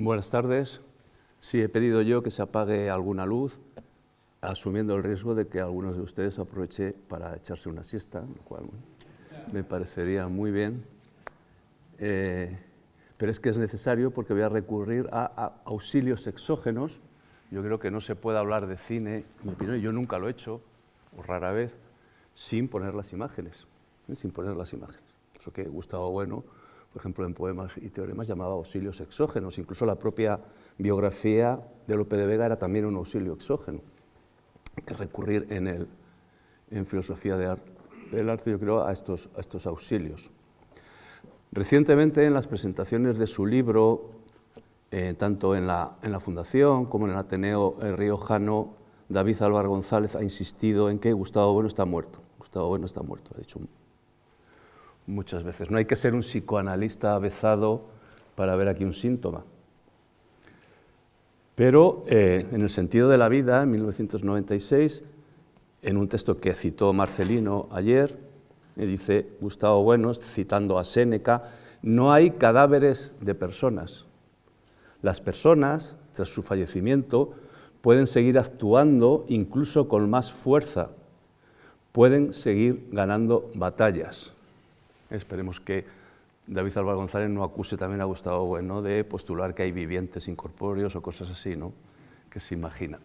Buenas tardes. Sí, he pedido yo que se apague alguna luz, asumiendo el riesgo de que algunos de ustedes aproveche para echarse una siesta, lo cual me parecería muy bien. Pero es que es necesario porque voy a recurrir a auxilios exógenos. Yo creo que no se puede hablar de cine, en mi opinión, yo nunca lo he hecho, o rara vez, sin poner las imágenes. Sin poner las imágenes. Eso que Gustavo Bueno, por ejemplo, en Poemas y Teoremas llamaba auxilios exógenos. Incluso la propia biografía de Lope de Vega era también un auxilio exógeno. Hay que recurrir en filosofía del arte, yo creo, a estos auxilios. Recientemente, en las presentaciones de su libro, tanto en la Fundación como en el Ateneo Riojano, David Álvaro González ha insistido en que Gustavo Bueno está muerto. Gustavo Bueno está muerto, ha dicho muchas veces. No hay que ser un psicoanalista avezado para ver aquí un síntoma. Pero en el sentido de la vida, en 1996, en un texto que citó Marcelino ayer, dice Gustavo Bueno, citando a Séneca, no hay cadáveres de personas. Las personas, tras su fallecimiento, pueden seguir actuando incluso con más fuerza, pueden seguir ganando batallas. Esperemos que David Álvaro González no acuse también a Gustavo Bueno de postular que hay vivientes incorpóreos o cosas así, ¿no?, que se imagina.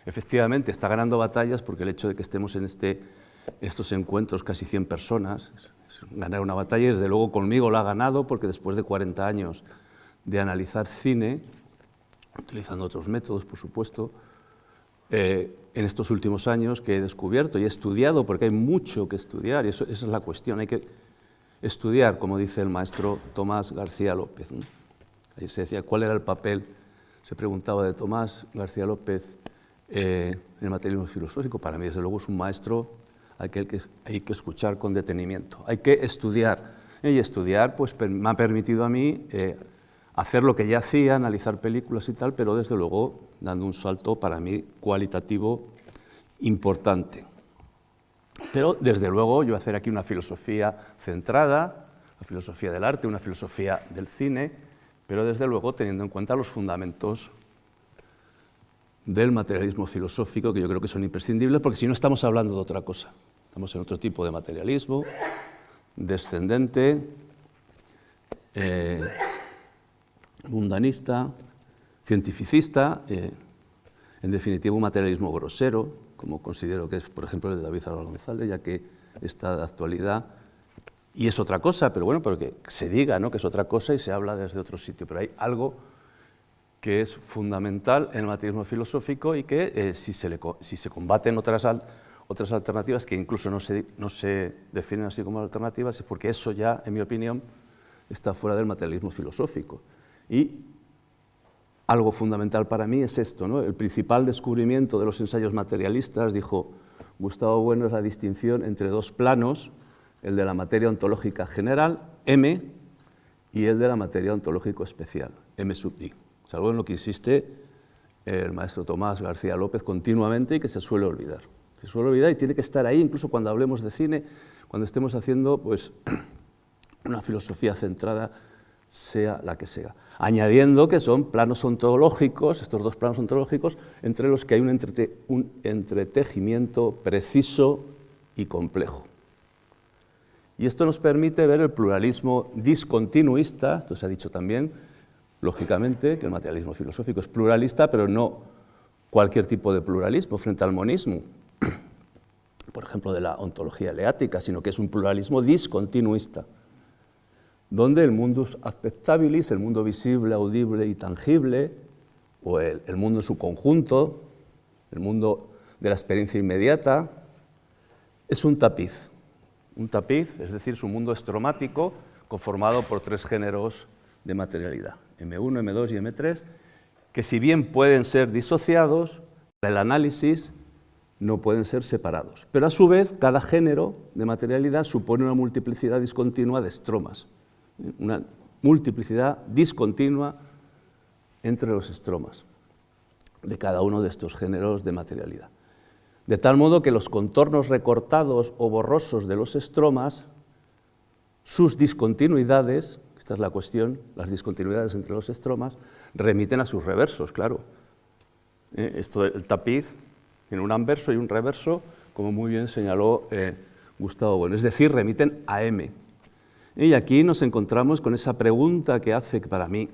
Efectivamente, está ganando batallas porque el hecho de que estemos en estos encuentros, casi 100 personas, es ganar una batalla, y desde luego conmigo la ha ganado, porque después de 40 años de analizar cine, utilizando otros métodos, por supuesto, en estos últimos años que he descubierto y he estudiado, porque hay mucho que estudiar, y esa es la cuestión, hay que estudiar, como dice el maestro Tomás García López, ¿no? Ayer se decía cuál era el papel, se preguntaba de Tomás García López en el materialismo filosófico. Para mí, desde luego, es un maestro al que hay que escuchar con detenimiento, hay que estudiar, y estudiar pues, me ha permitido a mí hacer lo que ya hacía, analizar películas y tal, pero desde luego dando un salto para mí cualitativo importante. Pero desde luego yo voy a hacer aquí una filosofía centrada, la filosofía del arte, una filosofía del cine, pero desde luego teniendo en cuenta los fundamentos del materialismo filosófico, que yo creo que son imprescindibles, porque si no estamos hablando de otra cosa. Estamos en otro tipo de materialismo, descendente, mundanista, cientificista, en definitiva un materialismo grosero, como considero que es, por ejemplo, el de David Álvaro González, ya que está de actualidad, y es otra cosa, pero bueno, pero que se diga, ¿no?, que es otra cosa y se habla desde otro sitio, pero hay algo que es fundamental en el materialismo filosófico y que si se combaten otras alternativas, que incluso no se definen así como alternativas, es porque eso ya, en mi opinión, está fuera del materialismo filosófico. Y algo fundamental para mí es esto, ¿no? El principal descubrimiento de los ensayos materialistas, dijo Gustavo Bueno, es la distinción entre dos planos, el de la materia ontológica general, M, y el de la materia ontológico especial, M sub I. Es algo en lo que insiste el maestro Tomás García López continuamente y que se suele olvidar. Se suele olvidar y tiene que estar ahí, incluso cuando hablemos de cine, cuando estemos haciendo pues, una filosofía centrada, sea la que sea. Añadiendo que son planos ontológicos, estos dos planos ontológicos, entre los que hay un entretejimiento preciso y complejo. Y esto nos permite ver el pluralismo discontinuista, esto se ha dicho también, lógicamente, que el materialismo filosófico es pluralista, pero no cualquier tipo de pluralismo frente al monismo, por ejemplo, de la ontología eleática, sino que es un pluralismo discontinuista, donde el mundus acceptabilis, el mundo visible, audible y tangible, o el mundo en su conjunto, el mundo de la experiencia inmediata, es un tapiz, es decir, su mundo estromático conformado por tres géneros de materialidad, M1, M2 y M3, que si bien pueden ser disociados, para el análisis no pueden ser separados. Pero a su vez, cada género de materialidad supone una multiplicidad discontinua de estromas, una multiplicidad discontinua entre los estromas de cada uno de estos géneros de materialidad. De tal modo que los contornos recortados o borrosos de los estromas, sus discontinuidades, esta es la cuestión, las discontinuidades entre los estromas remiten a sus reversos, claro. Esto del tapiz tiene un anverso y un reverso, como muy bien señaló Gustavo Bueno, es decir, remiten a M. Y aquí nos encontramos con esa pregunta que hace, que para mí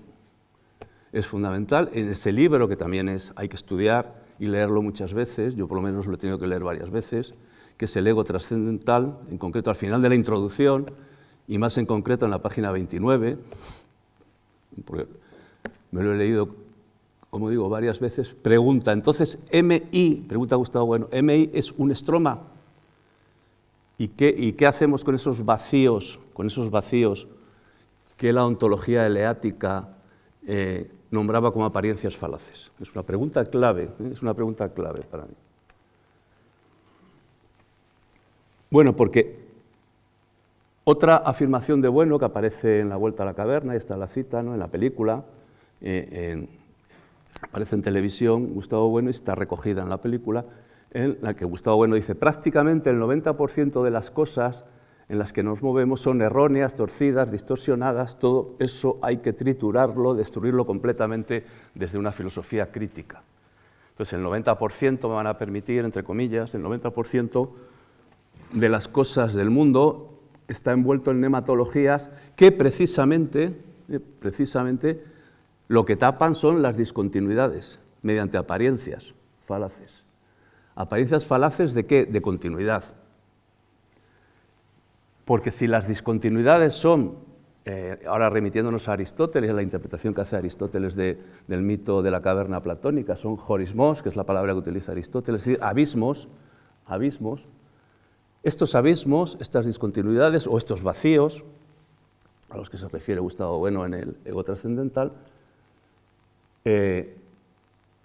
es fundamental, en ese libro que también hay que estudiar y leerlo muchas veces, yo por lo menos lo he tenido que leer varias veces, que es el ego trascendental, en concreto al final de la introducción, y más en concreto en la página 29, porque me lo he leído, como digo, varias veces, pregunta, entonces MI, pregunta Gustavo Bueno, ¿MI es un estroma? ¿Y qué hacemos con esos vacíos que la ontología eleática nombraba como apariencias falaces? Es una pregunta clave, para mí. Bueno, porque otra afirmación de Bueno que aparece en La Vuelta a la Caverna, esta la cita, ¿no?, en la película, aparece en televisión Gustavo Bueno y está recogida en la película, en la que Gustavo Bueno dice: prácticamente el 90% de las cosas en las que nos movemos son erróneas, torcidas, distorsionadas, todo eso hay que triturarlo, destruirlo completamente desde una filosofía crítica. Entonces el 90% me van a permitir, entre comillas, el 90% de las cosas del mundo está envuelto en nematologías que precisamente lo que tapan son las discontinuidades mediante apariencias falaces. ¿Apariencias falaces de qué? De continuidad. Porque si las discontinuidades son, ahora remitiéndonos a Aristóteles, a la interpretación que hace Aristóteles del mito de la caverna platónica, son horismos, que es la palabra que utiliza Aristóteles, es decir, abismos. Estos abismos, estas discontinuidades o estos vacíos, a los que se refiere Gustavo Bueno en el ego trascendental,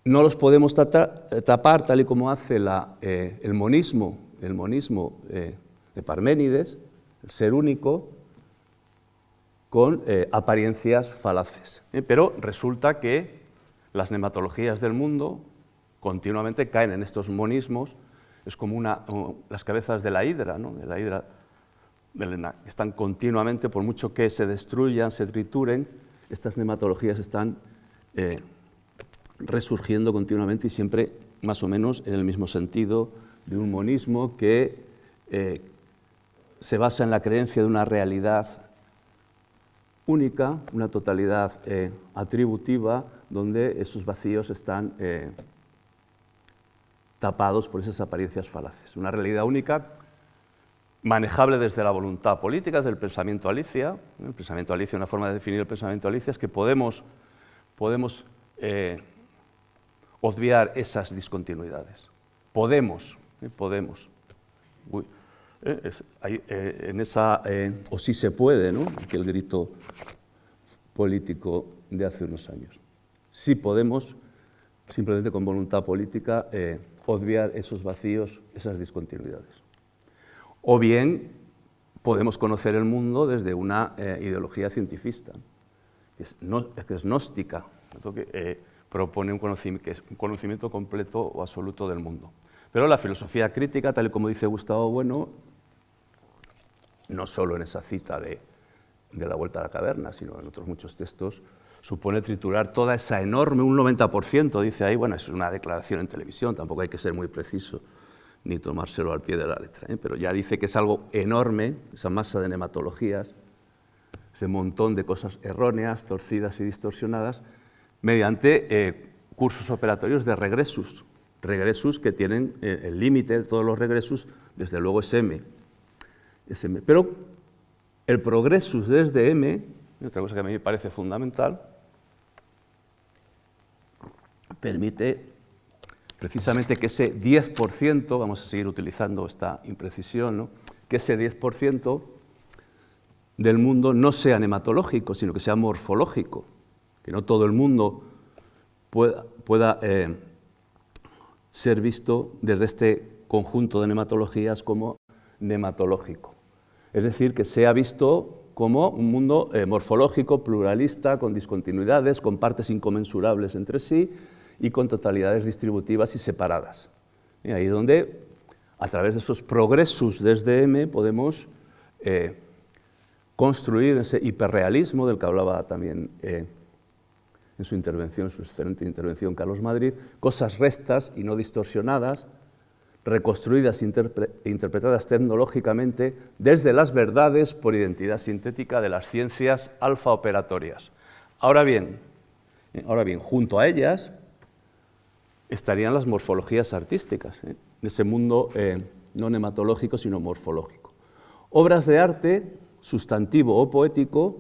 no los podemos tapar tal y como hace el monismo de Parménides, el ser único, con apariencias falaces. Pero resulta que las nematologías del mundo continuamente caen en estos monismos, es como las cabezas de la hidra, ¿no?, que están continuamente, por mucho que se destruyan, se trituren, estas nematologías están resurgiendo continuamente y siempre más o menos en el mismo sentido de un monismo que se basa en la creencia de una realidad única, una totalidad atributiva, donde esos vacíos están tapados por esas apariencias falaces. Una realidad única manejable desde la voluntad política, desde el pensamiento alicia. El pensamiento alicia, una forma de definir el pensamiento alicia es que podemos obviar esas discontinuidades. Podemos. O sí se puede, ¿no?, aquel grito político de hace unos años. Sí podemos, simplemente con voluntad política, obviar esos vacíos, esas discontinuidades. O bien podemos conocer el mundo desde una ideología cientifista, que es gnóstica, que propone un conocimiento completo o absoluto del mundo. Pero la filosofía crítica, tal y como dice Gustavo Bueno, no solo en esa cita de La Vuelta a la Caverna, sino en otros muchos textos, supone triturar toda esa enorme, un 90%, dice ahí, bueno, es una declaración en televisión, tampoco hay que ser muy preciso ni tomárselo al pie de la letra, pero ya dice que es algo enorme, esa masa de nematologías, ese montón de cosas erróneas, torcidas y distorsionadas, mediante cursos operatorios de regresus que tienen el límite de todos los regresus, desde luego es M. Pero el progresus desde M, otra cosa que a mí me parece fundamental, permite precisamente que ese 10%, vamos a seguir utilizando esta imprecisión, ¿no?, que ese 10% del mundo no sea nematológico, sino que sea morfológico, que no todo el mundo pueda ser visto desde este conjunto de nematologías como nematológico. Es decir, que sea visto como un mundo morfológico, pluralista, con discontinuidades, con partes inconmensurables entre sí y con totalidades distributivas y separadas. Y ahí es donde, a través de esos progresus desde M, podemos construir ese hiperrealismo del que hablaba también en su intervención, su excelente intervención Carlos Madrid, cosas rectas y no distorsionadas, reconstruidas e interpretadas tecnológicamente desde las verdades por identidad sintética de las ciencias alfa operatorias. Ahora bien, junto a ellas estarían las morfologías artísticas, en ese mundo no nematológico, sino morfológico. Obras de arte, sustantivo o poético,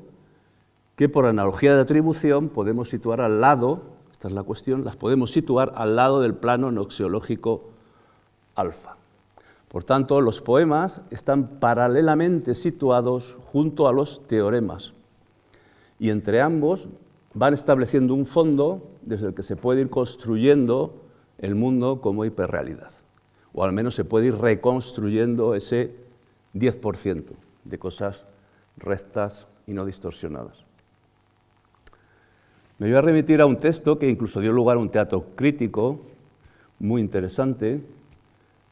que por analogía de atribución podemos situar al lado, esta es la cuestión, las podemos situar al lado del plano noxiológico alfa. Por tanto, los poemas están paralelamente situados junto a los teoremas, y entre ambos van estableciendo un fondo desde el que se puede ir construyendo el mundo como hiperrealidad, o al menos se puede ir reconstruyendo ese 10% de cosas rectas y no distorsionadas. Me voy a remitir a un texto que incluso dio lugar a un teatro crítico muy interesante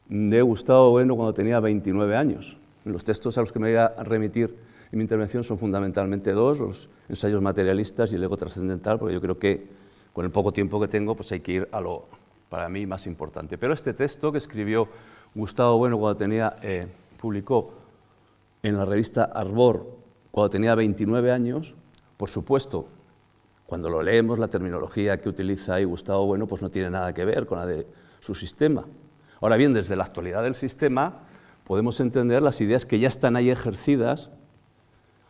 de Gustavo Bueno cuando tenía 29 años. Los textos a los que me voy a remitir en mi intervención son fundamentalmente dos, los ensayos materialistas y el ego trascendental, porque yo creo que con el poco tiempo que tengo pues hay que ir a lo, para mí, más importante. Pero este texto que escribió Gustavo Bueno cuando publicó en la revista Arbor cuando tenía 29 años, por supuesto, cuando lo leemos, la terminología que utiliza ahí Gustavo Bueno pues no tiene nada que ver con la de su sistema. Ahora bien, desde la actualidad del sistema podemos entender las ideas que ya están ahí ejercidas,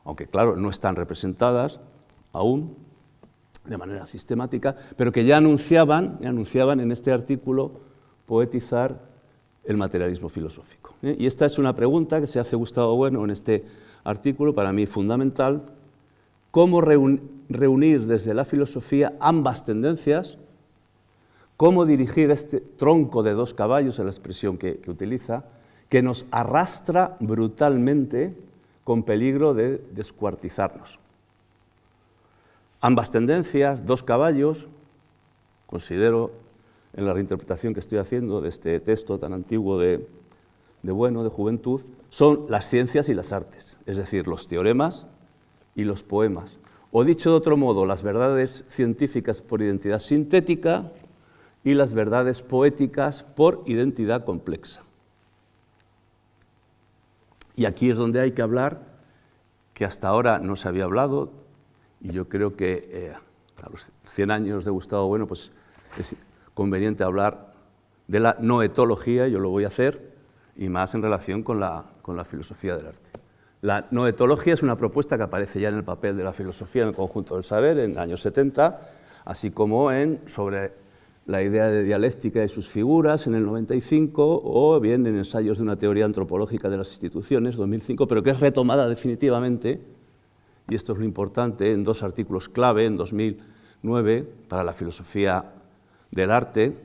aunque claro, no están representadas aún de manera sistemática, pero que ya anunciaban en este artículo poetizar el materialismo filosófico. Y esta es una pregunta que se hace Gustavo Bueno en este artículo, para mí fundamental: ¿cómo reunir desde la filosofía ambas tendencias? ¿Cómo dirigir este tronco de dos caballos, es la expresión que utiliza, que nos arrastra brutalmente con peligro de descuartizarnos? Ambas tendencias, dos caballos, considero, en la reinterpretación que estoy haciendo de este texto tan antiguo de Bueno, de Juventud, son las ciencias y las artes, es decir, los teoremas y los poemas. O dicho de otro modo, las verdades científicas por identidad sintética y las verdades poéticas por identidad compleja. Y aquí es donde hay que hablar, que hasta ahora no se había hablado, y yo creo que a los 100 años de Gustavo Bueno pues es conveniente hablar de la noetología, yo lo voy a hacer, y más en relación con la filosofía del arte. La noetología es una propuesta que aparece ya en el papel de la filosofía en el conjunto del saber en los años 70, así como sobre la idea de dialéctica y sus figuras en el 95, o bien en ensayos de una teoría antropológica de las instituciones, 2005, pero que es retomada definitivamente, y esto es lo importante, en dos artículos clave, en 2009, para la filosofía del arte,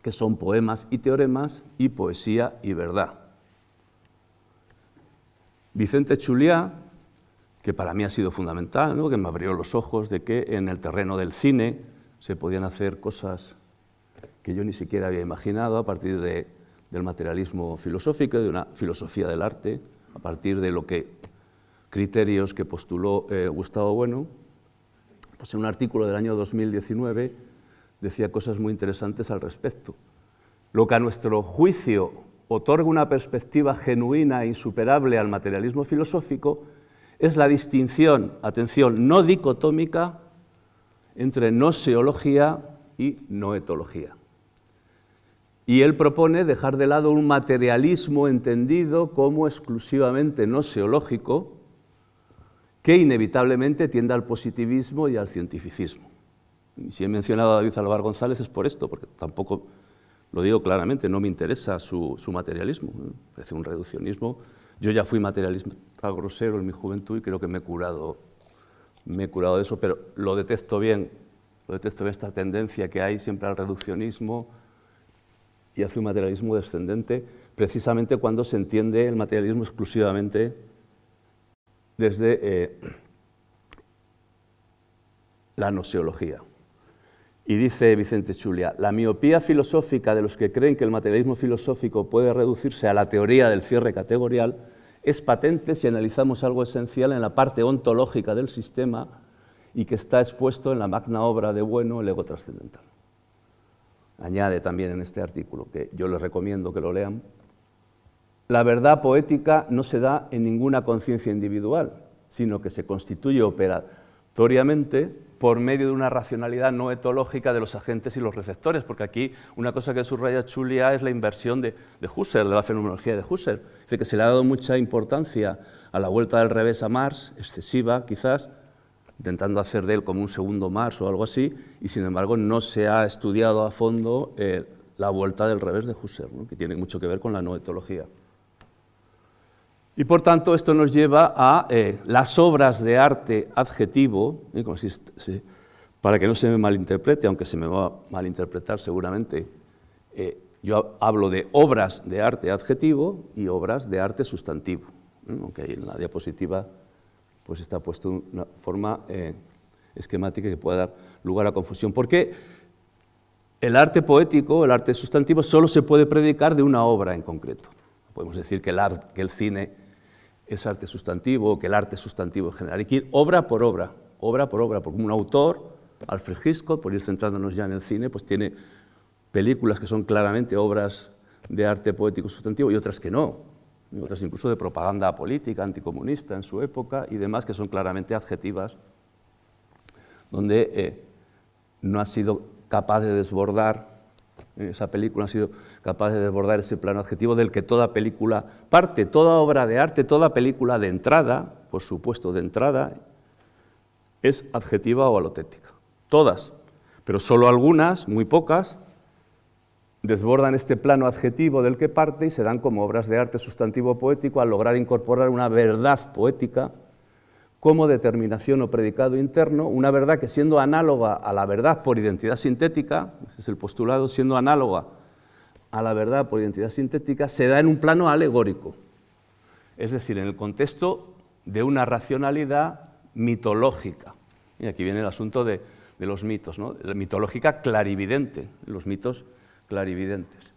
que son Poemas y teoremas y Poesía y verdad. Vicente Chuliá, que para mí ha sido fundamental, ¿no?, que me abrió los ojos de que en el terreno del cine se podían hacer cosas que yo ni siquiera había imaginado a partir del materialismo filosófico, de una filosofía del arte, a partir de criterios que postuló Gustavo Bueno. Pues en un artículo del año 2019 decía cosas muy interesantes al respecto. Lo que a nuestro juicio otorga una perspectiva genuina e insuperable al materialismo filosófico es la distinción, atención, no dicotómica, entre noseología y noetología. Y él propone dejar de lado un materialismo entendido como exclusivamente noseológico, que inevitablemente tiende al positivismo y al cientificismo. Y si he mencionado a David Alvar González es por esto, porque tampoco, lo digo claramente, no me interesa su materialismo, me parece un reduccionismo. Yo ya fui materialista grosero en mi juventud y creo que me he curado de eso, pero lo detesto bien esta tendencia que hay siempre al reduccionismo y hacia un materialismo descendente, precisamente cuando se entiende el materialismo exclusivamente desde la noseología. Y dice Vicente Chuliá: la miopía filosófica de los que creen que el materialismo filosófico puede reducirse a la teoría del cierre categorial es patente si analizamos algo esencial en la parte ontológica del sistema y que está expuesto en la magna obra de Bueno, el ego trascendental. Añade también en este artículo, que yo les recomiendo que lo lean, la verdad poética no se da en ninguna conciencia individual, sino que se constituye operatoriamente por medio de una racionalidad no etológica de los agentes y los receptores, porque aquí una cosa que subraya Julia es la inversión de Husserl, de la fenomenología de Husserl. Dice que se le ha dado mucha importancia a la vuelta del revés a Marx, excesiva quizás, intentando hacer de él como un segundo Marx o algo así, y sin embargo no se ha estudiado a fondo la vuelta del revés de Husserl, ¿no? Que tiene mucho que ver con la no etología. Y por tanto esto nos lleva a las obras de arte adjetivo, para que no se me malinterprete, aunque se me va a malinterpretar seguramente, yo hablo de obras de arte adjetivo y obras de arte sustantivo, aunque en la diapositiva pues está puesto de una forma esquemática que pueda dar lugar a confusión. Porque el arte poético, el arte sustantivo, solo se puede predicar de una obra en concreto. Podemos decir que el cine es arte sustantivo, o que el arte sustantivo en general. Hay que ir obra por obra, porque un autor, Alfred Hitchcock, por ir centrándonos ya en el cine, pues tiene películas que son claramente obras de arte poético sustantivo y otras que no, y otras incluso de propaganda política, anticomunista en su época y demás, que son claramente adjetivas, donde no ha sido capaz de desbordar. Esa película ha sido capaz de desbordar ese plano adjetivo del que toda película parte, toda obra de arte, toda película de entrada, por supuesto de entrada, es adjetiva o alotética. Todas, pero solo algunas, muy pocas, desbordan este plano adjetivo del que parte y se dan como obras de arte sustantivo poético al lograr incorporar una verdad poética como determinación o predicado interno, una verdad que siendo análoga a la verdad por identidad sintética, ese es el postulado, siendo análoga a la verdad por identidad sintética, se da en un plano alegórico, es decir, en el contexto de una racionalidad mitológica. Y aquí viene el asunto de los mitos, ¿no? La mitológica clarividente, los mitos clarividentes.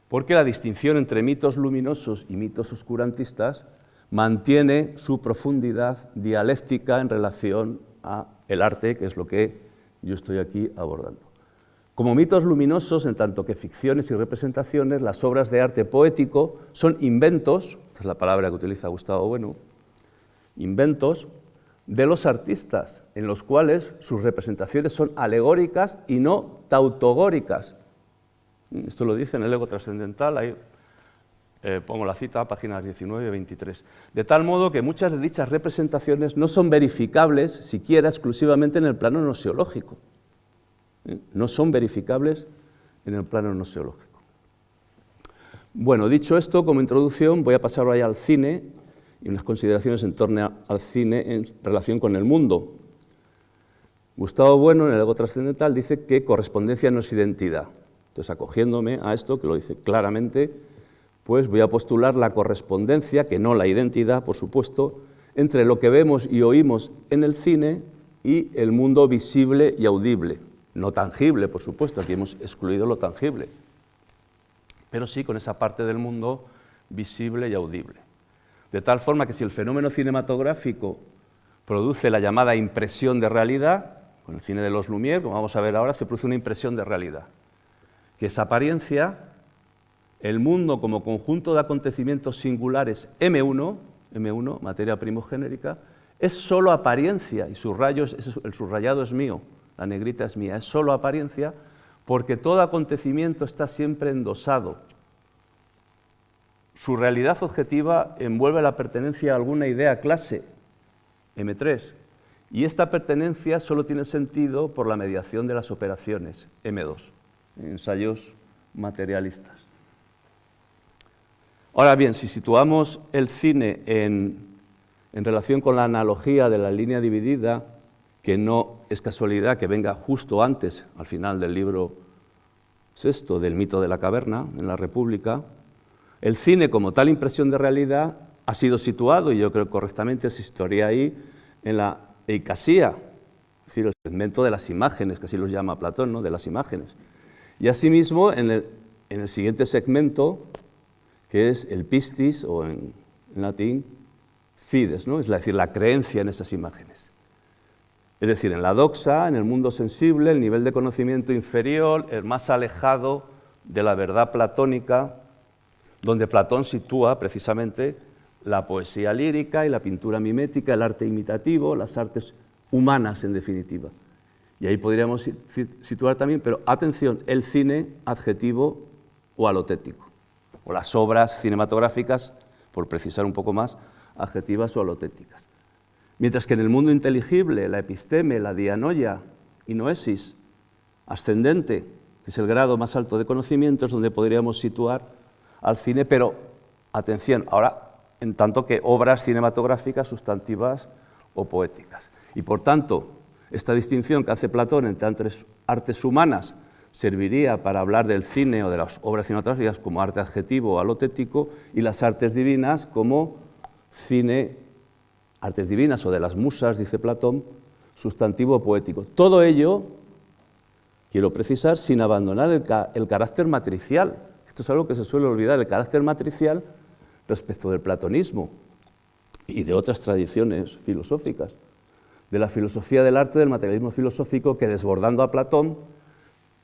Porque la distinción entre mitos luminosos y mitos oscurantistas mantiene su profundidad dialéctica en relación al arte, que es lo que yo estoy aquí abordando. Como mitos luminosos, en tanto que ficciones y representaciones, las obras de arte poético son inventos, esta es la palabra que utiliza Gustavo Bueno, inventos de los artistas, en los cuales sus representaciones son alegóricas y no tautogóricas. Esto lo dice en el ego trascendental, ahí pongo la cita, páginas 19 y 23. De tal modo que muchas de dichas representaciones no son verificables siquiera exclusivamente en el plano gnoseológico. No son verificables en el plano gnoseológico. Bueno, dicho esto, como introducción, voy a pasar ahora al cine y unas consideraciones en torno al cine en relación con el mundo. Gustavo Bueno, en el ego trascendental, dice que correspondencia no es identidad. Entonces, acogiéndome a esto, que lo dice claramente, pues voy a postular la correspondencia, que no la identidad, por supuesto, entre lo que vemos y oímos en el cine y el mundo visible y audible. No tangible, por supuesto, aquí hemos excluido lo tangible, pero sí con esa parte del mundo visible y audible. De tal forma que si el fenómeno cinematográfico produce la llamada impresión de realidad, con el cine de los Lumière, como vamos a ver ahora, se produce una impresión de realidad, que esa apariencia, el mundo como conjunto de acontecimientos singulares M1, materia primogénérica, es solo apariencia, y el subrayado es mío, la negrita es mía, es solo apariencia, porque todo acontecimiento está siempre endosado. Su realidad objetiva envuelve la pertenencia a alguna idea clase, M3, y esta pertenencia solo tiene sentido por la mediación de las operaciones, M2, ensayos materialistas. Ahora bien, si situamos el cine en relación con la analogía de la línea dividida, que no es casualidad que venga justo antes, al final del libro sexto, del mito de la caverna, en la República, el cine como tal impresión de realidad ha sido situado, y yo creo que correctamente se situaría ahí, en la eikasía, es decir, el segmento de las imágenes, que así los llama Platón, ¿no? De las imágenes. Y asimismo, en el siguiente segmento, que es el pistis, o en en latín, fides, ¿no? Es decir, la creencia en esas imágenes. Es decir, en la doxa, en el mundo sensible, el nivel de conocimiento inferior, el más alejado de la verdad platónica, donde Platón sitúa precisamente la poesía lírica y la pintura mimética, el arte imitativo, las artes humanas en definitiva. Y ahí podríamos situar también, pero atención, el cine adjetivo o alotético, o las obras cinematográficas, por precisar un poco más, adjetivas o alotéticas. Mientras que en el mundo inteligible, la episteme, la dianoia y noesis ascendente, que es el grado más alto de conocimiento, es donde podríamos situar al cine, pero atención, ahora en tanto que obras cinematográficas, sustantivas o poéticas. Y por tanto, esta distinción que hace Platón entre artes humanas serviría para hablar del cine o de las obras cinematográficas como arte adjetivo o alotético, y las artes divinas como cine, artes divinas o de las musas, dice Platón, sustantivo poético. Todo ello, quiero precisar, sin abandonar el carácter matricial. Esto es algo que se suele olvidar, el carácter matricial respecto del platonismo y de otras tradiciones filosóficas, de la filosofía del arte, del materialismo filosófico, que desbordando a Platón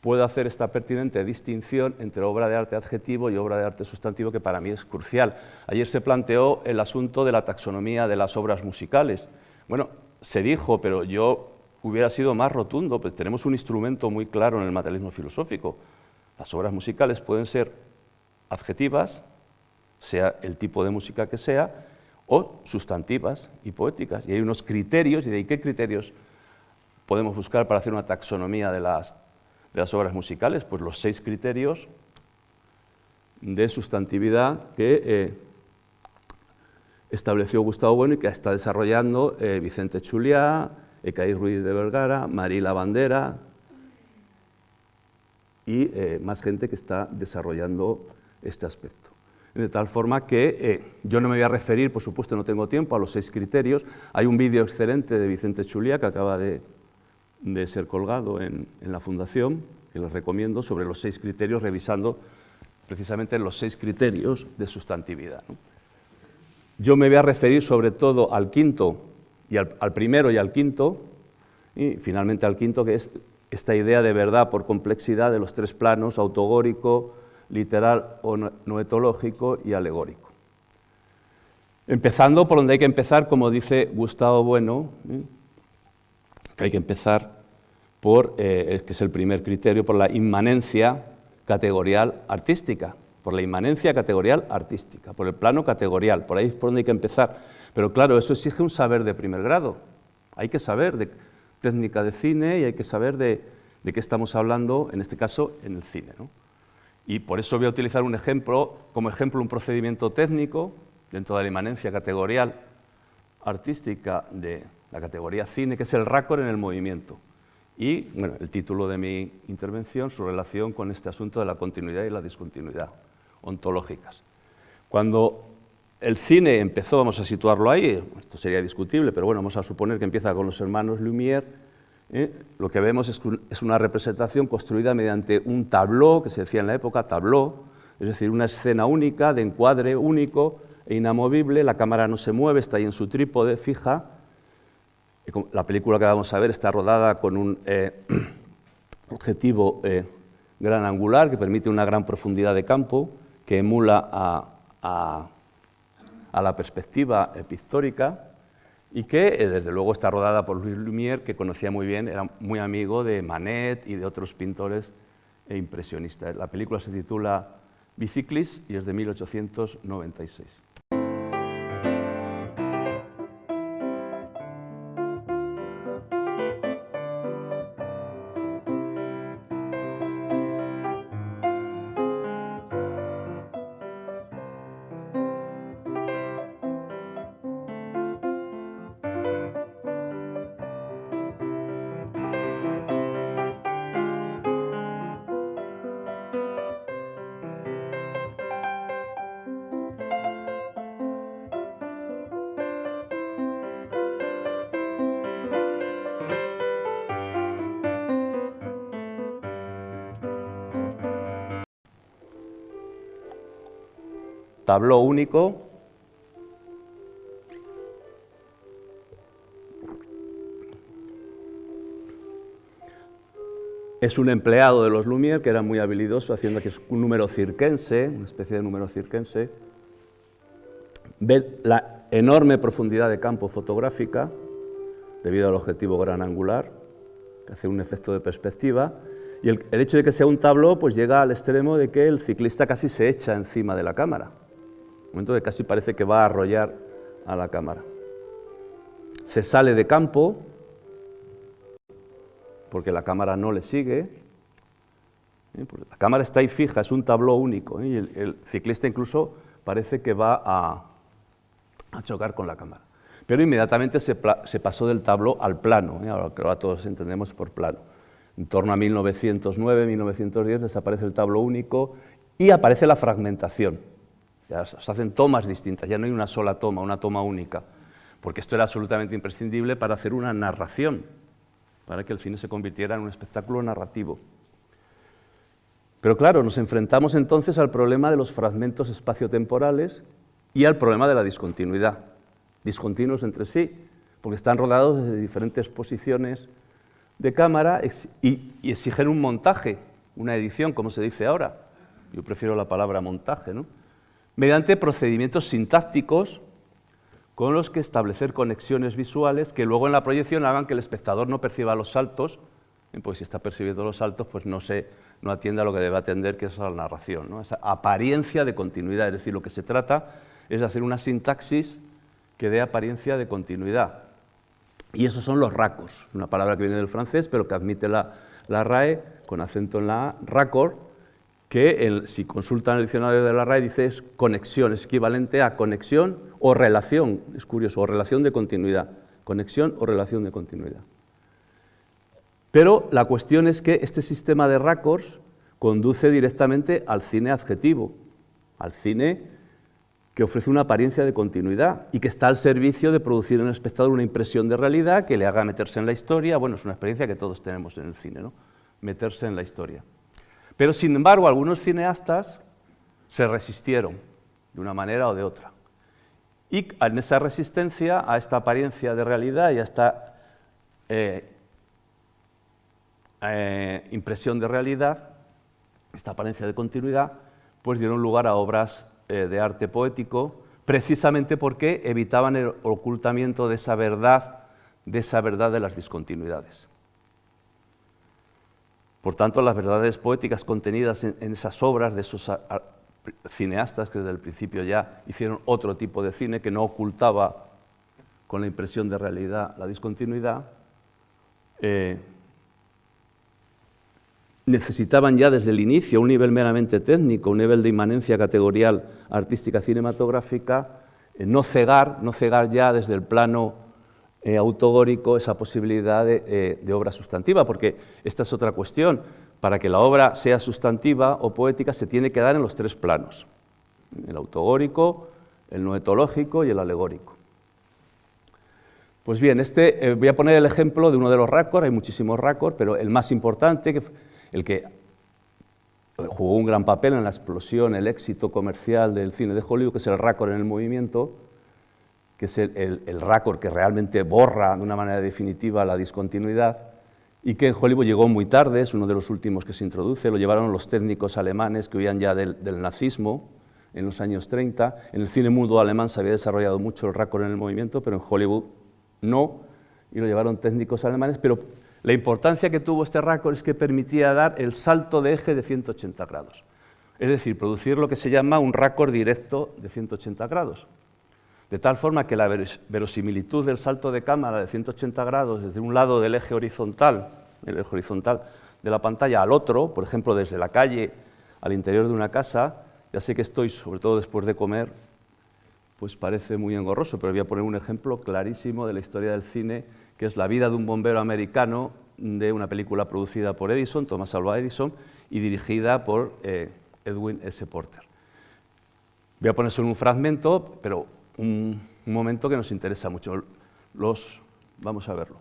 puede hacer esta pertinente distinción entre obra de arte adjetivo y obra de arte sustantivo, que para mí es crucial. Ayer se planteó el asunto de la taxonomía de las obras musicales. Bueno, se dijo, pero yo hubiera sido más rotundo, pues tenemos un instrumento muy claro en el materialismo filosófico. Las obras musicales pueden ser adjetivas, sea el tipo de música que sea, o sustantivas y poéticas. Y hay unos criterios, y de ahí qué criterios podemos buscar para hacer una taxonomía de las obras musicales, pues los 6 criterios de sustantividad que estableció Gustavo Bueno y que está desarrollando Vicente Chuliá, Ecaí Ruiz de Vergara, Marila Bandera y más gente que está desarrollando este aspecto. De tal forma que yo no me voy a referir, por supuesto no tengo tiempo, a los 6 criterios. Hay un vídeo excelente de Vicente Chuliá que acaba de ser colgado en la Fundación, que les recomiendo, sobre los 6 criterios, revisando precisamente los 6 criterios de sustantividad, ¿no? Yo me voy a referir sobre todo al quinto, y al primero y al quinto, y finalmente al quinto, que es esta idea de verdad por complejidad de los 3 planos, autogórico, literal o noetológico y alegórico. Empezando por donde hay que empezar, como dice Gustavo Bueno, que hay que empezar por, que es el primer criterio, por la inmanencia categorial artística, por la inmanencia categorial artística, por el plano categorial, por ahí es por donde hay que empezar. Pero claro, eso exige un saber de primer grado. Hay que saber de técnica de cine y hay que saber de qué estamos hablando, en este caso, en el cine, ¿no? Y por eso voy a utilizar un ejemplo, como ejemplo un procedimiento técnico dentro de la inmanencia categorial artística de la categoría cine, que es el raccord en el movimiento. Y bueno, el título de mi intervención, su relación con este asunto de la continuidad y la discontinuidad ontológicas. Cuando el cine empezó, vamos a situarlo ahí, esto sería discutible, pero bueno, vamos a suponer que empieza con los hermanos Lumière, lo que vemos es una representación construida mediante un tableau, que se decía en la época, tableau, es decir, una escena única, de encuadre único e inamovible, la cámara no se mueve, está ahí en su trípode fija. La película que vamos a ver está rodada con un objetivo gran angular que permite una gran profundidad de campo, que emula a la perspectiva pictórica, y que desde luego está rodada por Louis Lumière, que conocía muy bien, era muy amigo de Manet y de otros pintores impresionistas. La película se titula Bicyclist y es de 1896. Tableau único, es un empleado de los Lumière que era muy habilidoso, haciendo que es un número circense, una especie de número circense. Ve la enorme profundidad de campo fotográfica, debido al objetivo gran angular, que hace un efecto de perspectiva, y el hecho de que sea un tableau pues llega al extremo de que el ciclista casi se echa encima de la cámara, un momento de casi parece que va a arrollar a la cámara. Se sale de campo, porque la cámara no le sigue, porque la cámara está ahí fija, es un tableau único, y el ciclista incluso parece que va a chocar con la cámara. Pero inmediatamente se pasó del tableau al plano, ahora todos entendemos por plano. En torno a 1909, 1910 desaparece el tableau único y aparece la fragmentación. Ya se hacen tomas distintas, ya no hay una sola toma, una toma única, porque esto era absolutamente imprescindible para hacer una narración, para que el cine se convirtiera en un espectáculo narrativo. Pero claro, nos enfrentamos entonces al problema de los fragmentos espaciotemporales y al problema de la discontinuidad, discontinuos entre sí, porque están rodados desde diferentes posiciones de cámara y exigen un montaje, una edición, como se dice ahora. Yo prefiero la palabra montaje, ¿no? Mediante procedimientos sintácticos con los que establecer conexiones visuales que luego en la proyección hagan que el espectador no perciba los saltos, pues si está percibiendo los saltos, pues no atiende a lo que debe atender, que es a la narración, ¿no? Esa apariencia de continuidad, es decir, lo que se trata es de hacer una sintaxis que dé apariencia de continuidad. Y esos son los raccords, una palabra que viene del francés, pero que admite la RAE, con acento en la A, raccord, que si consultan el diccionario de la RAE dice es conexión, es equivalente a conexión o relación, es curioso, o relación de continuidad, conexión o relación de continuidad. Pero la cuestión es que este sistema de raccords conduce directamente al cine adjetivo, al cine que ofrece una apariencia de continuidad y que está al servicio de producir en el espectador una impresión de realidad que le haga meterse en la historia. Bueno, es una experiencia que todos tenemos en el cine, ¿no? Meterse en la historia. Pero, sin embargo, algunos cineastas se resistieron de una manera o de otra. Y en esa resistencia a esta apariencia de realidad y a esta impresión de realidad, esta apariencia de continuidad, pues dieron lugar a obras de arte poético, precisamente porque evitaban el ocultamiento de esa verdad de las discontinuidades. Por tanto, las verdades poéticas contenidas en esas obras de esos cineastas que desde el principio ya hicieron otro tipo de cine que no ocultaba con la impresión de realidad la discontinuidad, necesitaban ya desde el inicio un nivel meramente técnico, un nivel de inmanencia categorial artística cinematográfica, no cegar ya desde el plano autogórico esa posibilidad de obra sustantiva, porque esta es otra cuestión. Para que la obra sea sustantiva o poética se tiene que dar en los tres planos, el autogórico, el noetológico y el alegórico. Pues bien, voy a poner el ejemplo de uno de los raccords, hay muchísimos raccords, pero el más importante, el que jugó un gran papel en la explosión, el éxito comercial del cine de Hollywood, que es el raccord en el movimiento, que es el raccord que realmente borra de una manera definitiva la discontinuidad, y que en Hollywood llegó muy tarde, es uno de los últimos que se introduce, lo llevaron los técnicos alemanes que huían ya del nazismo en los años 30. En el cine mudo alemán se había desarrollado mucho el raccord en el movimiento, pero en Hollywood no, y lo llevaron técnicos alemanes, pero la importancia que tuvo este raccord es que permitía dar el salto de eje de 180 grados, es decir, producir lo que se llama un raccord directo de 180 grados, de tal forma que la verosimilitud del salto de cámara de 180 grados desde un lado del eje horizontal, el eje horizontal de la pantalla, al otro, por ejemplo, desde la calle al interior de una casa, ya sé que estoy, sobre todo después de comer, pues parece muy engorroso, pero voy a poner un ejemplo clarísimo de la historia del cine, que es la vida de un bombero americano de una película producida por Edison, Thomas Alva Edison, y dirigida por Edwin S. Porter. Voy a poner solo un fragmento, pero un momento que nos interesa mucho. Vamos a verlo.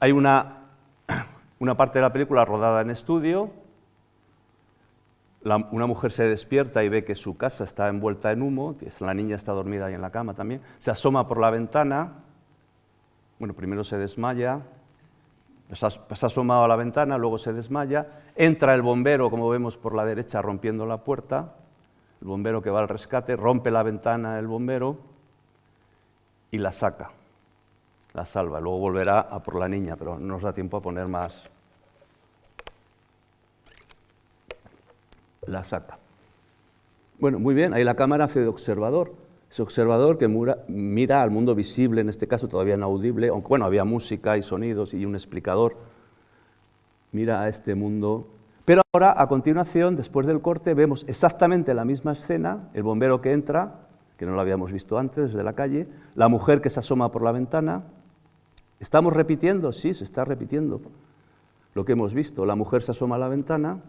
Hay una parte de la película rodada en estudio. Una mujer se despierta y ve que su casa está envuelta en humo, la niña está dormida ahí en la cama también, se asoma por la ventana, bueno, primero se desmaya, se ha asomado a la ventana, luego se desmaya, entra el bombero, como vemos por la derecha, rompiendo la puerta, el bombero que va al rescate, rompe la ventana el bombero y la saca, la salva, luego volverá a por la niña, pero no nos da tiempo a poner más. La saca. Bueno, muy bien, ahí la cámara hace de observador, ese observador que mira al mundo visible, en este caso todavía no audible, aunque bueno, había música y sonidos y un explicador, mira a este mundo. Pero ahora, a continuación, después del corte, vemos exactamente la misma escena, el bombero que entra, que no lo habíamos visto antes desde la calle, la mujer que se asoma por la ventana. ¿Estamos repitiendo? Sí, se está repitiendo lo que hemos visto. La mujer se asoma a la ventana.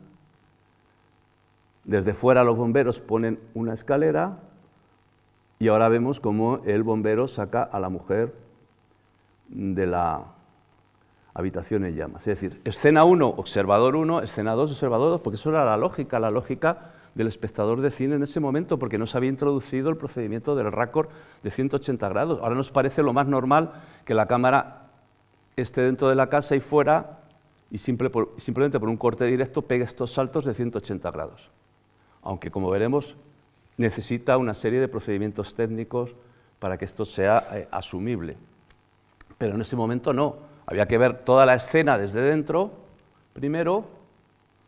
Desde fuera los bomberos ponen una escalera y ahora vemos cómo el bombero saca a la mujer de la habitación en llamas. Es decir, escena 1, observador 1, escena 2, observador 2, porque eso era la lógica del espectador de cine en ese momento, porque no se había introducido el procedimiento del raccord de 180 grados. Ahora nos parece lo más normal que la cámara esté dentro de la casa y fuera y simplemente por un corte directo pegue estos saltos de 180 grados. Aunque, como veremos, necesita una serie de procedimientos técnicos para que esto sea asumible. Pero en ese momento no, había que ver toda la escena desde dentro, primero,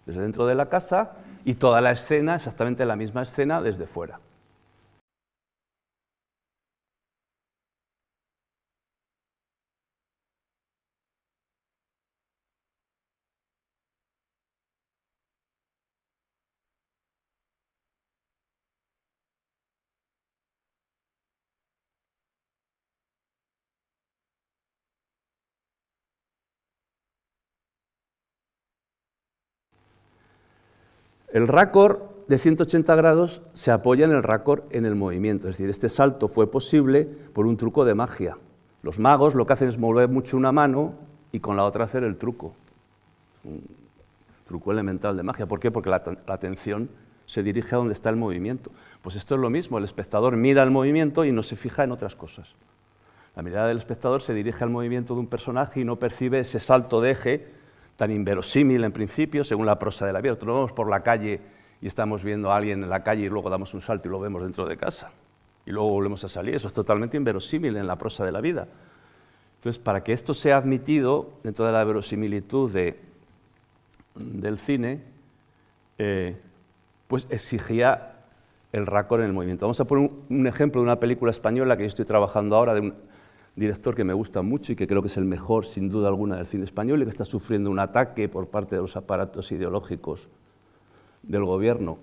desde dentro de la casa, y toda la escena, exactamente la misma escena, desde fuera. El raccord de 180 grados se apoya en el raccord en el movimiento, es decir, este salto fue posible por un truco de magia. Los magos lo que hacen es mover mucho una mano y con la otra hacer el truco, un truco elemental de magia. ¿Por qué? Porque la atención se dirige a donde está el movimiento. Pues esto es lo mismo, el espectador mira el movimiento y no se fija en otras cosas. La mirada del espectador se dirige al movimiento de un personaje y no percibe ese salto de eje tan inverosímil en principio, según la prosa de la vida. Nosotros vamos por la calle y estamos viendo a alguien en la calle y luego damos un salto y lo vemos dentro de casa. Y luego volvemos a salir. Eso es totalmente inverosímil en la prosa de la vida. Entonces, para que esto sea admitido dentro de la verosimilitud del cine, pues exigía el raccord en el movimiento. Vamos a poner un ejemplo de una película española que yo estoy trabajando ahora, de un director que me gusta mucho y que creo que es el mejor, sin duda alguna, del cine español y que está sufriendo un ataque por parte de los aparatos ideológicos del gobierno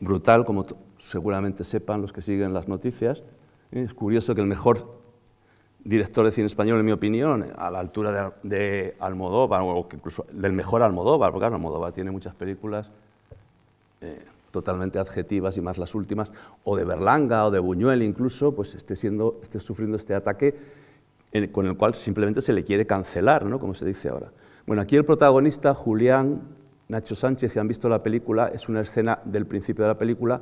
brutal, como seguramente sepan los que siguen las noticias. Es curioso que el mejor director de cine español, en mi opinión, a la altura de Almodóvar, o incluso del mejor Almodóvar, porque Almodóvar tiene muchas películas totalmente adjetivas y más las últimas, o de Berlanga o de Buñuel incluso, pues esté sufriendo este ataque con el cual simplemente se le quiere cancelar, ¿no?, como se dice ahora. Bueno, aquí el protagonista, Julián Nacho Sánchez, si han visto la película, es una escena del principio de la película,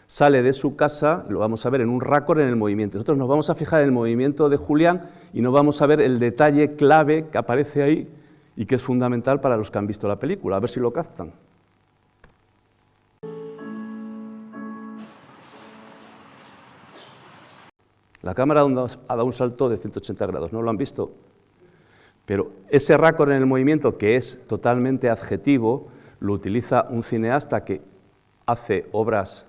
sale de su casa, lo vamos a ver en un raccord en el movimiento. Nosotros nos vamos a fijar en el movimiento de Julián y no vamos a ver el detalle clave que aparece ahí y que es fundamental para los que han visto la película, a ver si lo captan. La cámara ha dado un salto de 180 grados, ¿no lo han visto? Pero ese raccord en el movimiento, que es totalmente adjetivo, lo utiliza un cineasta que hace obras,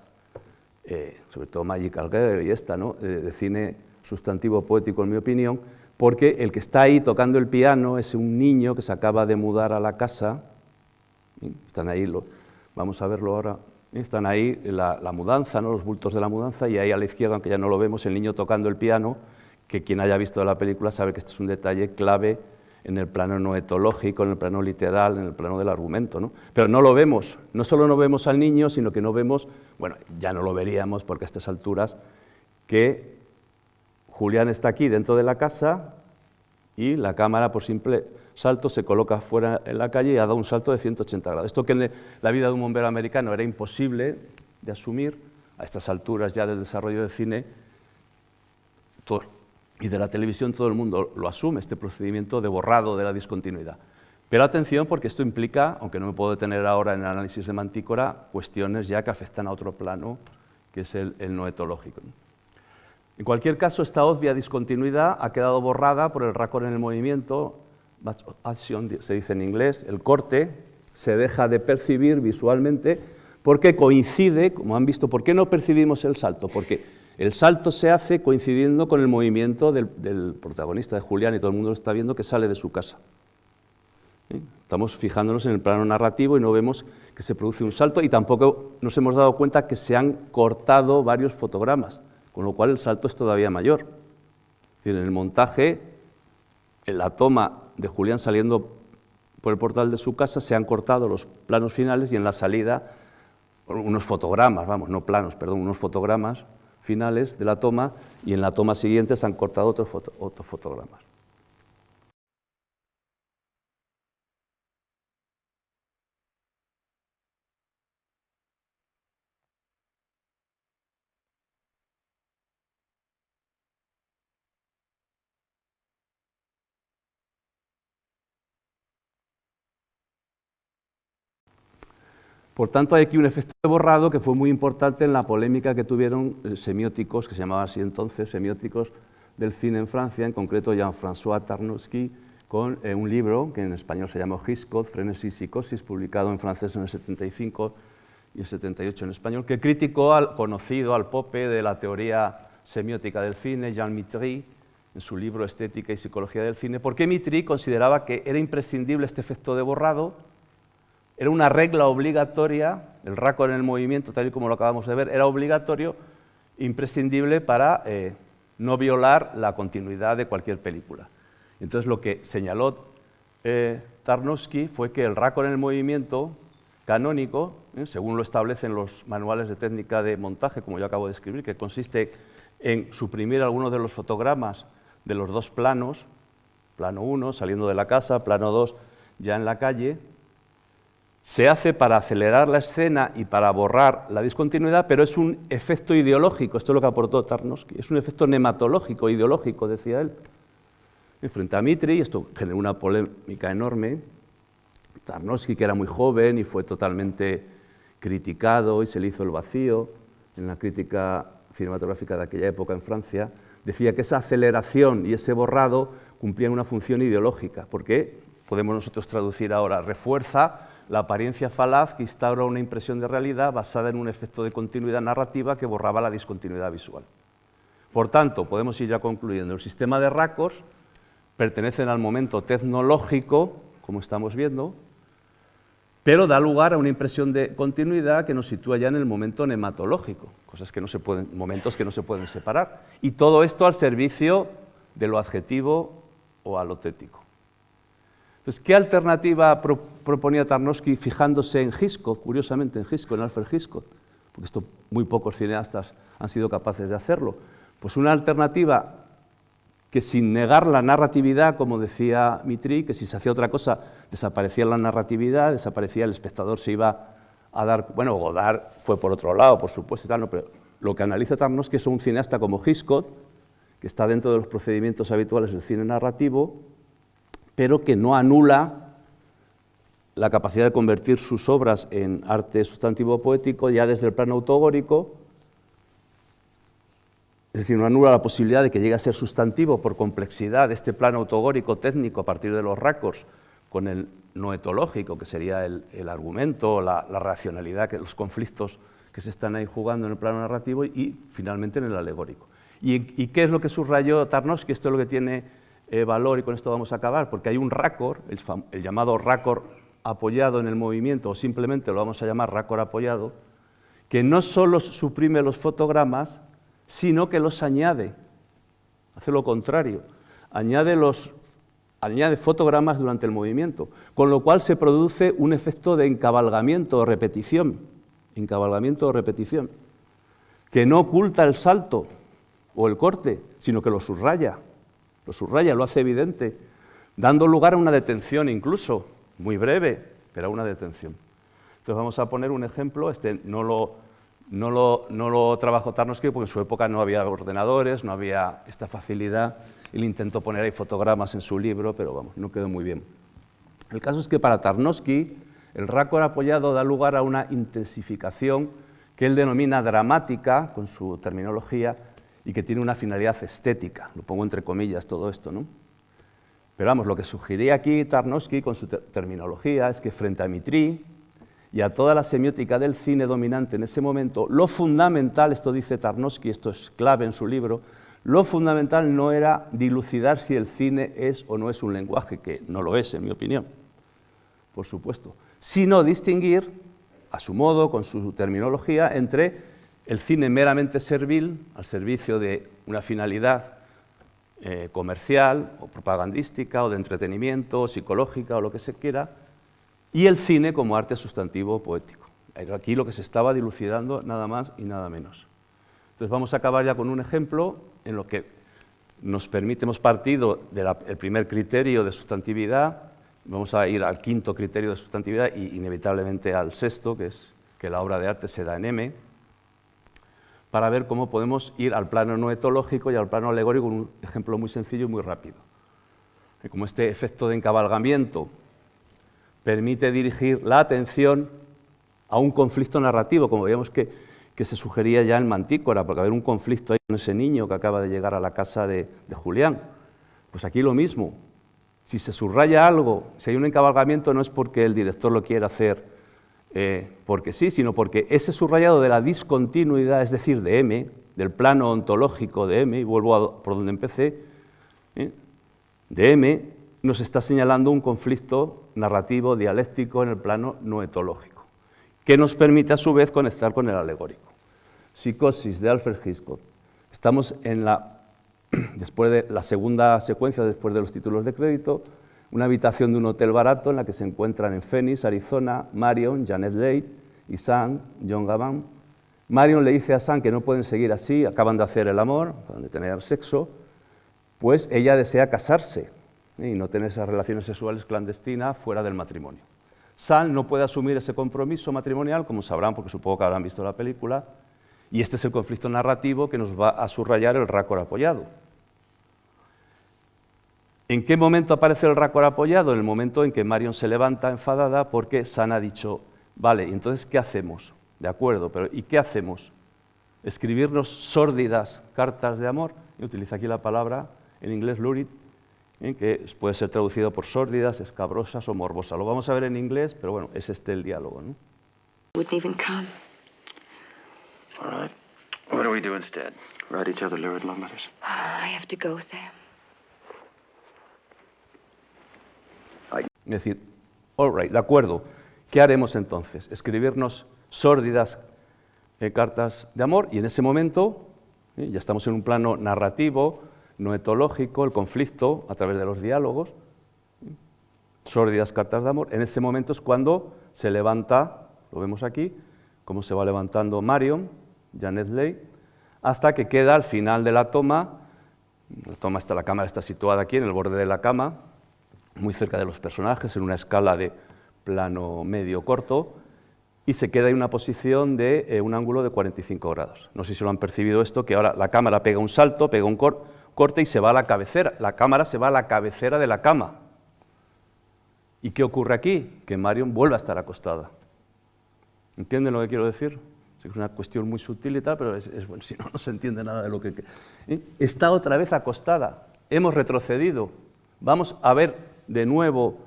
sobre todo Magical Girl y esta, ¿no?, de cine sustantivo poético, en mi opinión, porque el que está ahí tocando el piano es un niño que se acaba de mudar a la casa. Están ahí, vamos a verlo ahora. Están ahí la mudanza, ¿no?, los bultos de la mudanza, y ahí a la izquierda, aunque ya no lo vemos, el niño tocando el piano, que quien haya visto la película sabe que este es un detalle clave en el plano noetológico, en el plano literal, en el plano del argumento, ¿no? Pero no lo vemos, no solo no vemos al niño, sino que no vemos, bueno, ya no lo veríamos porque a estas alturas, que Julián está aquí dentro de la casa y la cámara, por simple salto, se coloca fuera en la calle y ha dado un salto de 180 grados. Esto que en la vida de un bombero americano era imposible de asumir, a estas alturas ya del desarrollo del cine y de la televisión, todo el mundo lo asume, este procedimiento de borrado de la discontinuidad. Pero atención, porque esto implica, aunque no me puedo detener ahora en el análisis de Mantícora, cuestiones ya que afectan a otro plano, que es el noetológico. En cualquier caso, esta obvia discontinuidad ha quedado borrada por el raccord en el movimiento, batch action se dice en inglés, el corte se deja de percibir visualmente porque coincide, como han visto. ¿Por qué no percibimos el salto? Porque el salto se hace coincidiendo con el movimiento del protagonista, de Julián, y todo el mundo lo está viendo, que sale de su casa. Estamos fijándonos en el plano narrativo y no vemos que se produce un salto, y tampoco nos hemos dado cuenta que se han cortado varios fotogramas, con lo cual el salto es todavía mayor. Es decir, en el montaje, en la toma de Julián saliendo por el portal de su casa, se han cortado los planos finales, y en la salida unos fotogramas, no planos, perdón, unos fotogramas finales de la toma, y en la toma siguiente se han cortado otros fotogramas. Por tanto, hay aquí un efecto de borrado que fue muy importante en la polémica que tuvieron semióticos, que se llamaban así entonces, semióticos del cine en Francia, en concreto Jean-François Tarnowski, con un libro que en español se llamó Hitchcock, Frenesí, Psicosis, publicado en francés en el 75 y el 78 en español, que criticó al conocido, al pope de la teoría semiótica del cine, Jean Mitry, en su libro Estética y Psicología del Cine, porque Mitry consideraba que era imprescindible este efecto de borrado. Era una regla obligatoria, el raccord en el movimiento, tal y como lo acabamos de ver, era obligatorio, imprescindible para no violar la continuidad de cualquier película. Entonces, lo que señaló Tarnowski fue que el raccord en el movimiento canónico, según lo establecen los manuales de técnica de montaje, como yo acabo de escribir, que consiste en suprimir algunos de los fotogramas de los dos planos, plano 1 saliendo de la casa, plano 2 ya en la calle, se hace para acelerar la escena y para borrar la discontinuidad, pero es un efecto ideológico, esto es lo que aportó Tarnowski, es un efecto nematológico, ideológico, decía él. Y frente a Mitry, esto generó una polémica enorme. Tarnowski, que era muy joven y fue totalmente criticado y se le hizo el vacío en la crítica cinematográfica de aquella época en Francia, decía que esa aceleración y ese borrado cumplían una función ideológica, porque podemos nosotros traducir ahora, refuerza la apariencia falaz que instaura una impresión de realidad basada en un efecto de continuidad narrativa que borraba la discontinuidad visual. Por tanto, podemos ir ya concluyendo, el sistema de raccords pertenecen al momento tecnológico, como estamos viendo, pero da lugar a una impresión de continuidad que nos sitúa ya en el momento nematológico, momentos que no se pueden separar, y todo esto al servicio de lo adjetivo o alotético. Entonces, ¿qué alternativa proponía Tarnowski fijándose en Hitchcock, curiosamente en Hitchcock, en Alfred Hitchcock? Porque esto muy pocos cineastas han sido capaces de hacerlo. Pues una alternativa que, sin negar la narratividad, como decía Mitry, que si se hacía otra cosa desaparecía la narratividad, desaparecía, el espectador se iba a dar... Bueno, Godard fue por otro lado, por supuesto, y tal, no, pero lo que analiza Tarnowski es un cineasta como Hitchcock, que está dentro de los procedimientos habituales del cine narrativo, pero que no anula la capacidad de convertir sus obras en arte sustantivo poético ya desde el plano autogórico, es decir, no anula la posibilidad de que llegue a ser sustantivo por complejidad de este plano autogórico técnico a partir de los raccords con el noetológico, que sería el argumento, la racionalidad, los conflictos que se están ahí jugando en el plano narrativo, y finalmente en el alegórico. ¿Y qué es lo que subrayó Tarnowski? Esto es lo que tiene valor, y con esto vamos a acabar, porque hay un raccord, el llamado raccord apoyado en el movimiento, o simplemente lo vamos a llamar raccord apoyado, que no solo suprime los fotogramas, sino que los añade, hace lo contrario, añade fotogramas durante el movimiento, con lo cual se produce un efecto de encabalgamiento o repetición, que no oculta el salto o el corte, sino que lo subraya, lo hace evidente dando lugar a una detención incluso, muy breve, pero a una detención. Entonces vamos a poner un ejemplo, no lo trabajó Tarnowski porque en su época no había ordenadores, no había esta facilidad. Él intentó poner ahí fotogramas en su libro, pero vamos, no quedó muy bien. El caso es que para Tarnowski el raccord apoyado da lugar a una intensificación que él denomina dramática, con su terminología, y que tiene una finalidad estética. Lo pongo entre comillas todo esto, ¿no? Pero vamos, lo que sugería aquí Tarnowski con su terminología es que frente a Mitry y a toda la semiótica del cine dominante en ese momento, lo fundamental, esto dice Tarnowski, esto es clave en su libro, lo fundamental no era dilucidar si el cine es o no es un lenguaje, que no lo es, en mi opinión, por supuesto, sino distinguir, a su modo, con su terminología, entre el cine meramente servil, al servicio de una finalidad comercial o propagandística o de entretenimiento o psicológica o lo que se quiera, y el cine como arte sustantivo poético. Aquí lo que se estaba dilucidando nada más y nada menos. Entonces vamos a acabar ya con un ejemplo en lo que nos permite, hemos partido del primer criterio de sustantividad, vamos a ir al quinto criterio de sustantividad y inevitablemente al sexto, que es que la obra de arte se da en M, para ver cómo podemos ir al plano no etológico y al plano alegórico con un ejemplo muy sencillo y muy rápido. Como este efecto de encabalgamiento permite dirigir la atención a un conflicto narrativo, como veíamos que se sugería ya en Mantícora, porque haber un conflicto ahí con ese niño que acaba de llegar a la casa de Julián. Pues aquí lo mismo. Si se subraya algo, si hay un encabalgamiento, no es porque el director lo quiera hacer porque sí, sino porque ese subrayado de la discontinuidad, es decir, de M, del plano ontológico de M, y vuelvo por donde empecé, de M, nos está señalando un conflicto narrativo, dialéctico en el plano no etológico, que nos permite a su vez conectar con el alegórico. Psicosis, de Alfred Hitchcock. Estamos después de la segunda secuencia, después de los títulos de crédito, una habitación de un hotel barato en la que se encuentran en Phoenix, Arizona, Marion, Janet Leigh y Sam, John Gavin. Marion le dice a Sam que no pueden seguir así, acaban de hacer el amor, acaban de tener sexo, pues ella desea casarse y no tener esas relaciones sexuales clandestinas fuera del matrimonio. Sam no puede asumir ese compromiso matrimonial, como sabrán, porque supongo que habrán visto la película, y este es el conflicto narrativo que nos va a subrayar el raccord apoyado. ¿En qué momento aparece el raccord apoyado? En el momento en que Marion se levanta enfadada porque Sam ha dicho, vale, ¿y entonces qué hacemos? De acuerdo, pero ¿y qué hacemos? ¿Escribirnos sórdidas cartas de amor? Y utiliza aquí la palabra, en inglés lurid, que puede ser traducido por sórdidas, escabrosas o morbosas. Lo vamos a ver en inglés, pero bueno, es el diálogo, ¿no? Wouldn't even come. All right. What do we do instead? Write each other lurid love letters? I have to go, Sam. Es decir, all right, de acuerdo, ¿qué haremos entonces? Escribirnos sórdidas cartas de amor y en ese momento ya estamos en un plano narrativo, no etológico, el conflicto a través de los diálogos, sórdidas cartas de amor. En ese momento es cuando se levanta, lo vemos aquí, cómo se va levantando Marion, Janet Leigh, hasta que queda al final de la toma la cámara está situada aquí en el borde de la cama, muy cerca de los personajes, en una escala de plano medio corto, y se queda en una posición de un ángulo de 45 grados. No sé si lo han percibido esto, que ahora la cámara pega un salto, pega un corte y se va a la cabecera. La cámara se va a la cabecera de la cama. ¿Y qué ocurre aquí? Que Marion vuelve a estar acostada. ¿Entienden lo que quiero decir? Es una cuestión muy sutil y tal, pero bueno, si no, no se entiende nada de lo que... Está otra vez acostada. Hemos retrocedido. Vamos a ver de nuevo,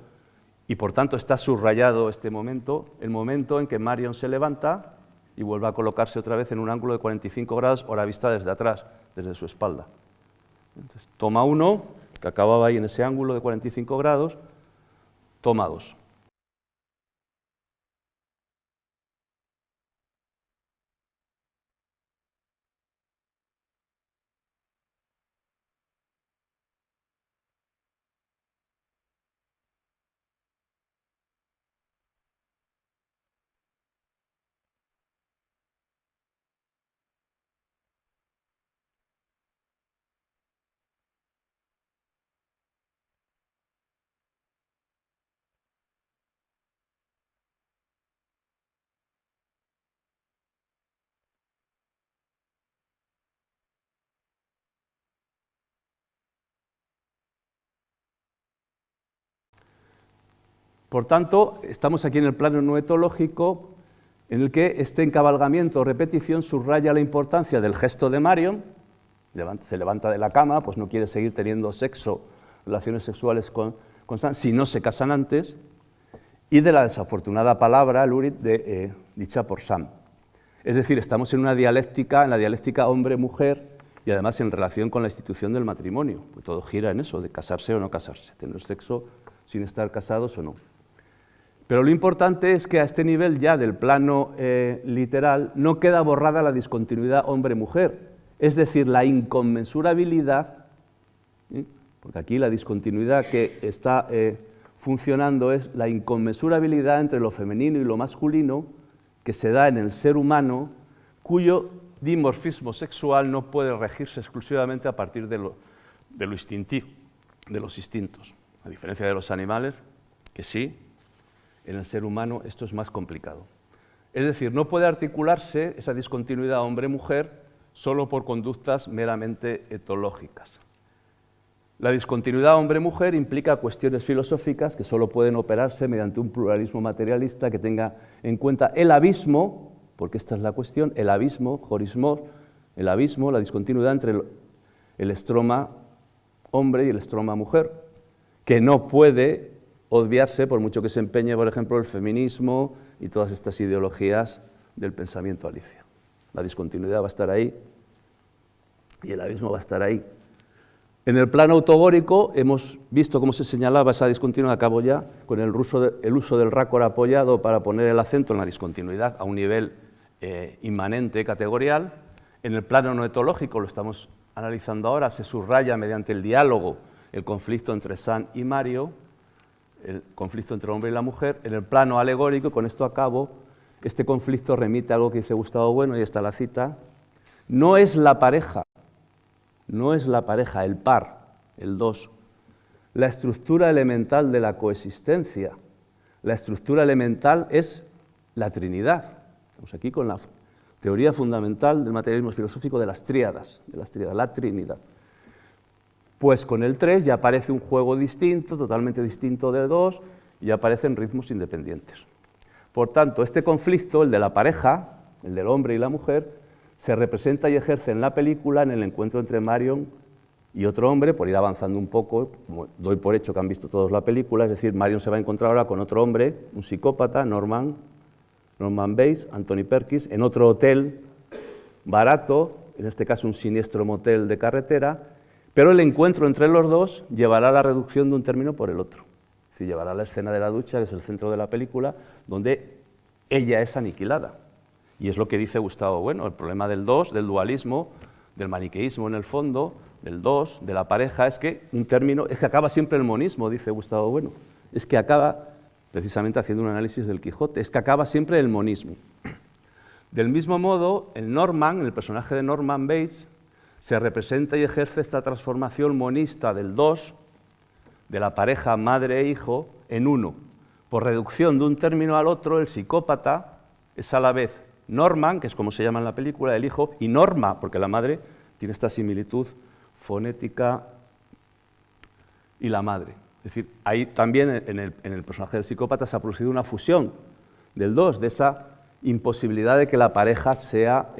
y por tanto está subrayado este momento, el momento en que Marion se levanta y vuelve a colocarse otra vez en un ángulo de 45 grados, ahora vista desde atrás, desde su espalda. Entonces, toma 1, que acababa ahí en ese ángulo de 45 grados, toma 2. Por tanto, estamos aquí en el plano noetológico, en el que este encabalgamiento o repetición subraya la importancia del gesto de Marion, se levanta de la cama, pues no quiere seguir teniendo sexo, relaciones sexuales con Sam, si no se casan antes, y de la desafortunada palabra, lurid, dicha por Sam. Es decir, estamos en una dialéctica, en la dialéctica hombre-mujer, y además en relación con la institución del matrimonio, pues todo gira en eso, de casarse o no casarse, tener sexo sin estar casados o no. Pero lo importante es que a este nivel ya del plano literal no queda borrada la discontinuidad hombre-mujer, es decir, la inconmensurabilidad, porque aquí la discontinuidad que está funcionando es la inconmensurabilidad entre lo femenino y lo masculino que se da en el ser humano, cuyo dimorfismo sexual no puede regirse exclusivamente a partir de lo instintivo, de los instintos. A diferencia de los animales, que sí, en el ser humano esto es más complicado. Es decir, no puede articularse esa discontinuidad hombre-mujer solo por conductas meramente etológicas. La discontinuidad hombre-mujer implica cuestiones filosóficas que solo pueden operarse mediante un pluralismo materialista que tenga en cuenta el abismo, porque esta es la cuestión, el abismo, horismos, el abismo, la discontinuidad entre el estroma hombre y el estroma mujer, que no puede obviarse por mucho que se empeñe, por ejemplo, el feminismo y todas estas ideologías del pensamiento alicia. La discontinuidad va a estar ahí y el abismo va a estar ahí. En el plano autogórico hemos visto cómo se señalaba esa discontinuidad, acabo ya, con el uso del rácor apoyado para poner el acento en la discontinuidad a un nivel inmanente, categorial. En el plano noetológico, lo estamos analizando ahora, se subraya mediante el diálogo el conflicto entre Sam y Mario, el conflicto entre el hombre y la mujer. En el plano alegórico, con esto acabo, este conflicto remite a algo que dice Gustavo Bueno, y está la cita, no es la pareja, el par, el dos, la estructura elemental de la coexistencia. La estructura elemental es la Trinidad. Estamos aquí con la teoría fundamental del materialismo filosófico de las tríadas, la Trinidad. Pues con el 3 ya aparece un juego distinto, totalmente distinto del 2, y aparecen ritmos independientes. Por tanto, este conflicto, el de la pareja, el del hombre y la mujer, se representa y ejerce en la película en el encuentro entre Marion y otro hombre, por ir avanzando un poco, como doy por hecho que han visto todos la película, es decir, Marion se va a encontrar ahora con otro hombre, un psicópata, Norman Bates, Anthony Perkins, en otro hotel barato, en este caso un siniestro motel de carretera, pero el encuentro entre los dos llevará a la reducción de un término por el otro. Es decir, llevará a la escena de la ducha, que es el centro de la película, donde ella es aniquilada. Y es lo que dice Gustavo Bueno, el problema del dos, del dualismo, del maniqueísmo en el fondo, del dos, de la pareja, es que un término, es que acaba siempre el monismo, dice Gustavo Bueno, es que acaba, precisamente haciendo un análisis del Quijote, es que acaba siempre el monismo. Del mismo modo, el Norman, el personaje de Norman Bates, se representa y ejerce esta transformación monista del dos, de la pareja madre e hijo, en uno. Por reducción de un término al otro, el psicópata es a la vez Norman, que es como se llama en la película, el hijo, y Norma, porque la madre tiene esta similitud fonética y la madre. Es decir, ahí también en el personaje del psicópata se ha producido una fusión del dos, de esa imposibilidad de que la pareja sea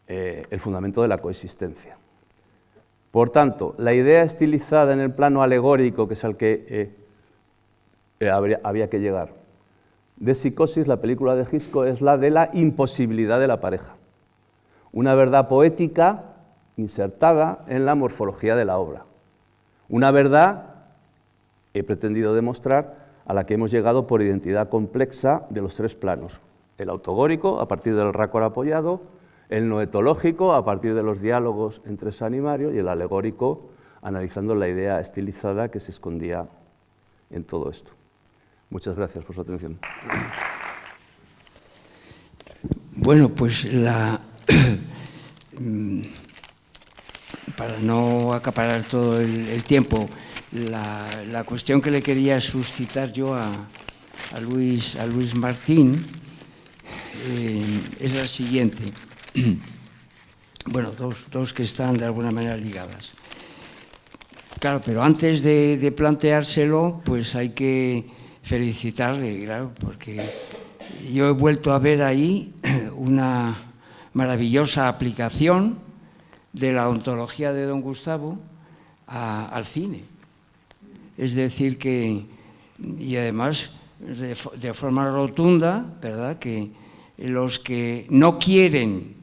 el fundamento de la coexistencia. Por tanto, la idea estilizada en el plano alegórico, que es al que había que llegar, de Psicosis, la película de Gisco, es la de la imposibilidad de la pareja. Una verdad poética insertada en la morfología de la obra. Una verdad, he pretendido demostrar, a la que hemos llegado por identidad complexa de los tres planos. El autogórico, a partir del rácor apoyado, el noetológico, a partir de los diálogos entre Sam y Mario, y el alegórico, analizando la idea estilizada que se escondía en todo esto. Muchas gracias por su atención. Bueno, pues para no acaparar todo el tiempo, la cuestión que le quería suscitar yo a Luis Martín es la siguiente. Bueno, dos que están de alguna manera ligadas. Claro, pero antes de planteárselo, pues hay que felicitarle, claro, porque yo he vuelto a ver ahí una maravillosa aplicación de la ontología de don Gustavo al cine. Es decir que, y además de forma rotunda, ¿verdad?, que los que no quieren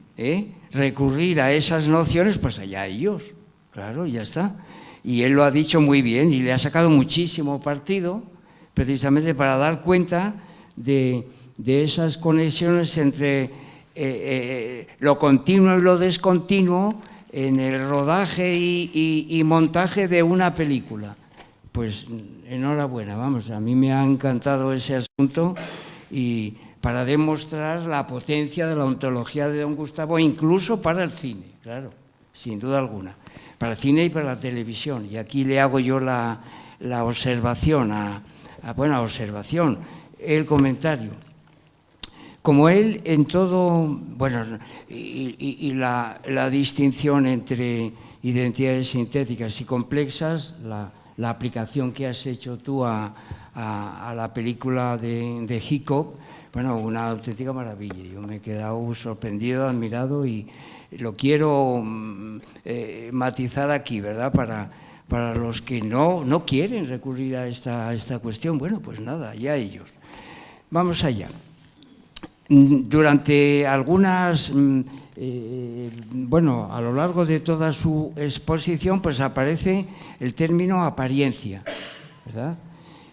recurrir a esas nociones, pues allá ellos, claro, ya está. Y él lo ha dicho muy bien y le ha sacado muchísimo partido precisamente para dar cuenta de esas conexiones entre lo continuo y lo descontinuo en el rodaje y montaje de una película. Pues enhorabuena, vamos, a mí me ha encantado ese asunto y para demostrar la potencia de la ontología de don Gustavo, incluso para el cine, claro, sin duda alguna. Para el cine y para la televisión. Y aquí le hago yo la observación, el comentario. Como él en todo, bueno, y la distinción entre identidades sintéticas y complexas, la aplicación que has hecho tú a la película de Hitchcock, bueno, una auténtica maravilla. Yo me he quedado sorprendido, admirado y lo quiero matizar aquí, ¿verdad? Para los que no quieren recurrir a esta cuestión, bueno, pues nada, ya ellos. Vamos allá. Durante algunas, bueno, a lo largo de toda su exposición, pues aparece el término apariencia, ¿verdad?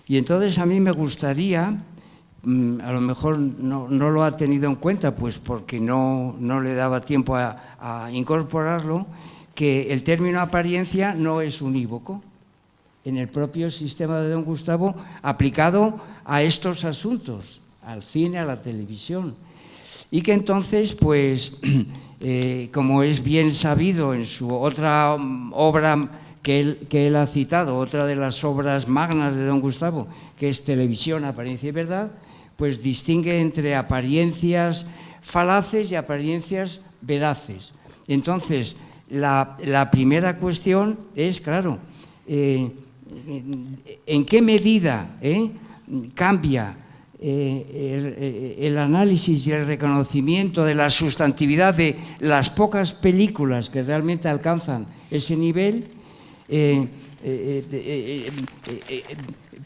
Y entonces a mí me gustaría, a lo mejor no lo ha tenido en cuenta, pues porque no le daba tiempo a incorporarlo, que el término apariencia no es unívoco en el propio sistema de don Gustavo aplicado a estos asuntos, al cine, a la televisión. Y que entonces, pues, como es bien sabido en su otra obra que él ha citado, otra de las obras magnas de don Gustavo, que es Televisión, Apariencia y Verdad, pues distingue entre apariencias falaces y apariencias veraces. Entonces, la primera cuestión es, claro, ¿en qué medida cambia el análisis y el reconocimiento de la sustantividad de las pocas películas que realmente alcanzan ese nivel,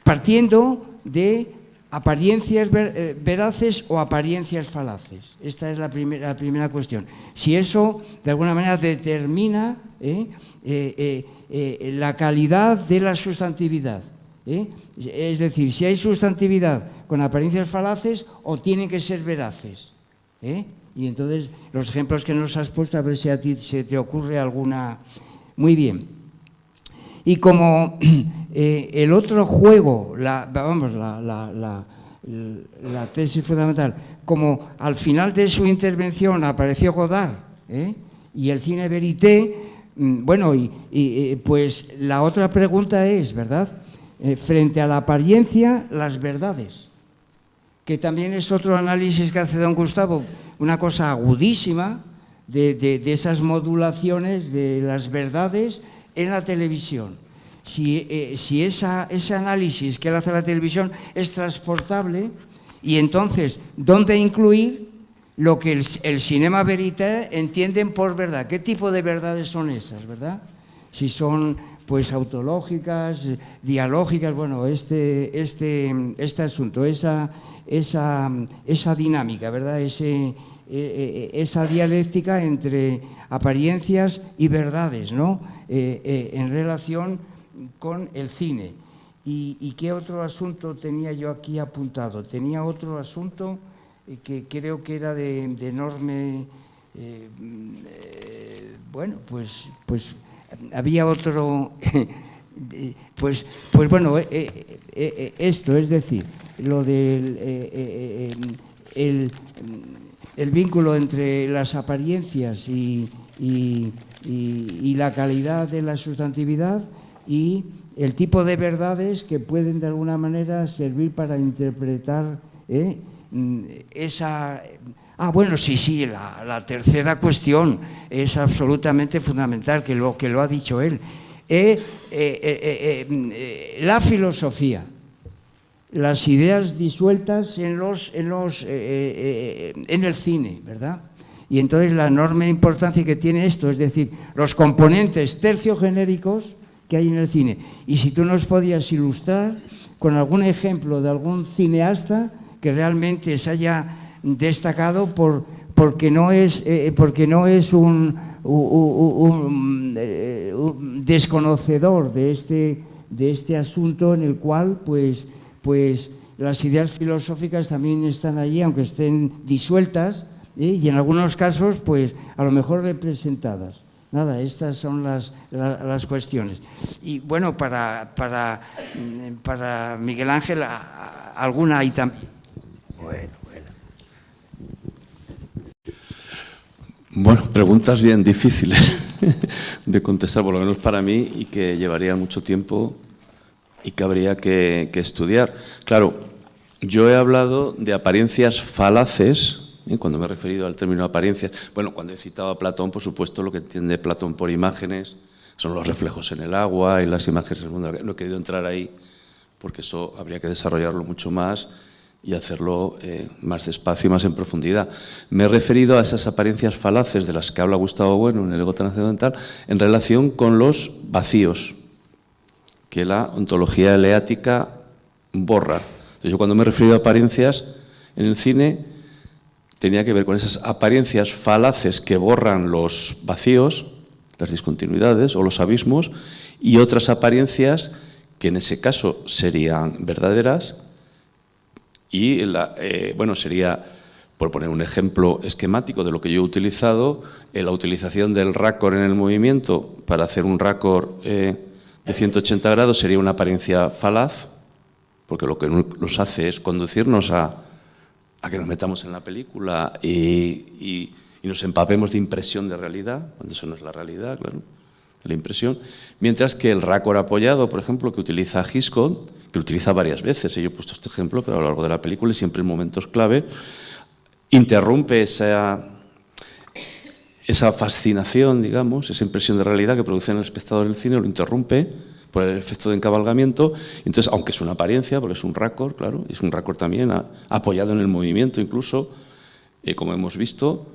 partiendo de apariencias veraces o apariencias falaces? Esta es la primera cuestión. Si eso, de alguna manera, determina la calidad de la sustantividad. Es decir, si hay sustantividad con apariencias falaces o tienen que ser veraces. Y entonces, los ejemplos que nos has puesto, a ver si a ti se te ocurre alguna. Muy bien. Y como el otro juego, la tesis fundamental, como al final de su intervención apareció Godard y el cine verité, bueno, pues la otra pregunta es, ¿verdad?, frente a la apariencia, las verdades, que también es otro análisis que hace don Gustavo, una cosa agudísima de esas modulaciones de las verdades en la televisión. Si ese análisis que él hace a la televisión es transportable, y entonces, ¿dónde incluir lo que el cinema verité entienden por verdad? ¿Qué tipo de verdades son esas, verdad? Si son, pues, autológicas, dialógicas, bueno, este asunto, esa dinámica, ¿verdad? Esa dialéctica entre apariencias y verdades, ¿no? En relación con el cine. ¿Y qué otro asunto tenía yo aquí apuntado? Tenía otro asunto que creo que era de enorme... bueno, pues había otro... pues bueno, esto, es decir, lo del el vínculo entre las apariencias y la calidad de la sustantividad y el tipo de verdades que pueden de alguna manera servir para interpretar esa... bueno, sí, la tercera cuestión es absolutamente fundamental, que lo ha dicho él. la filosofía, las ideas disueltas en el cine, ¿verdad? Y entonces la enorme importancia que tiene esto, es decir, los componentes terciogenéricos que hay en el cine. Y si tú nos podías ilustrar con algún ejemplo de algún cineasta que realmente se haya destacado porque no es un desconocedor de este asunto, en el cual pues las ideas filosóficas también están allí, aunque estén disueltas, y en algunos casos pues a lo mejor representadas. Nada, estas son las cuestiones. Y bueno, para Miguel Ángel, alguna hay también. Bueno, preguntas bien difíciles de contestar, por lo menos para mí, y que llevarían mucho tiempo y que habría que estudiar. Claro, yo he hablado de apariencias falaces, cuando me he referido al término apariencias. Bueno, cuando he citado a Platón, por supuesto, lo que entiende Platón por imágenes son los reflejos en el agua y las imágenes del mundo. No he querido entrar ahí porque eso habría que desarrollarlo mucho más y hacerlo más despacio y más en profundidad. Me he referido a esas apariencias falaces de las que habla Gustavo Bueno en el ego trascendental en relación con los vacíos que la ontología eleática borra. Entonces, yo cuando me he referido a apariencias en el cine, tenía que ver con esas apariencias falaces que borran los vacíos, las discontinuidades o los abismos, y otras apariencias que en ese caso serían verdaderas. Y sería, por poner un ejemplo esquemático de lo que yo he utilizado, la utilización del raccord en el movimiento para hacer un raccord de 180 grados sería una apariencia falaz, porque lo que nos hace es conducirnos a que nos metamos en la película y nos empapemos de impresión de realidad, cuando eso no es la realidad, claro, de la impresión. Mientras que el raccord apoyado, por ejemplo, que utiliza Hitchcock, que lo utiliza varias veces, yo he puesto este ejemplo, pero a lo largo de la película y siempre en momentos clave, interrumpe esa fascinación, digamos, esa impresión de realidad que produce en el espectador del cine, lo interrumpe por el efecto de encabalgamiento. Entonces, aunque es una apariencia, porque es un raccord, claro, es un raccord también apoyado en el movimiento incluso, como hemos visto,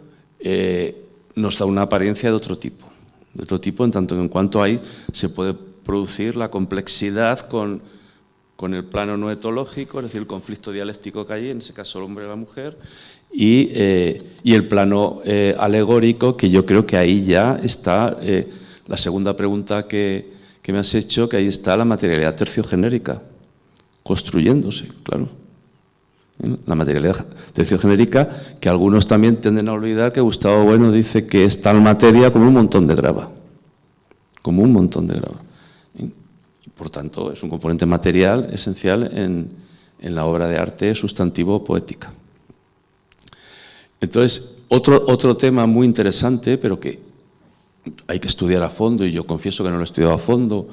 nos da una apariencia de otro tipo en tanto en cuanto ahí se puede producir la complejidad con el plano no etológico, es decir, el conflicto dialéctico que hay, en ese caso el hombre y la mujer, y el plano alegórico, que yo creo que ahí ya está la segunda pregunta que me has hecho, que ahí está la materialidad terciogenérica, construyéndose, claro. La materialidad terciogenérica, que algunos también tienden a olvidar, que Gustavo Bueno dice que es tal materia como un montón de grava. Como un montón de grava. Y por tanto, es un componente material esencial en la obra de arte sustantivo-poética. Entonces, otro tema muy interesante, pero que hay que estudiar a fondo, y yo confieso que no lo he estudiado a fondo,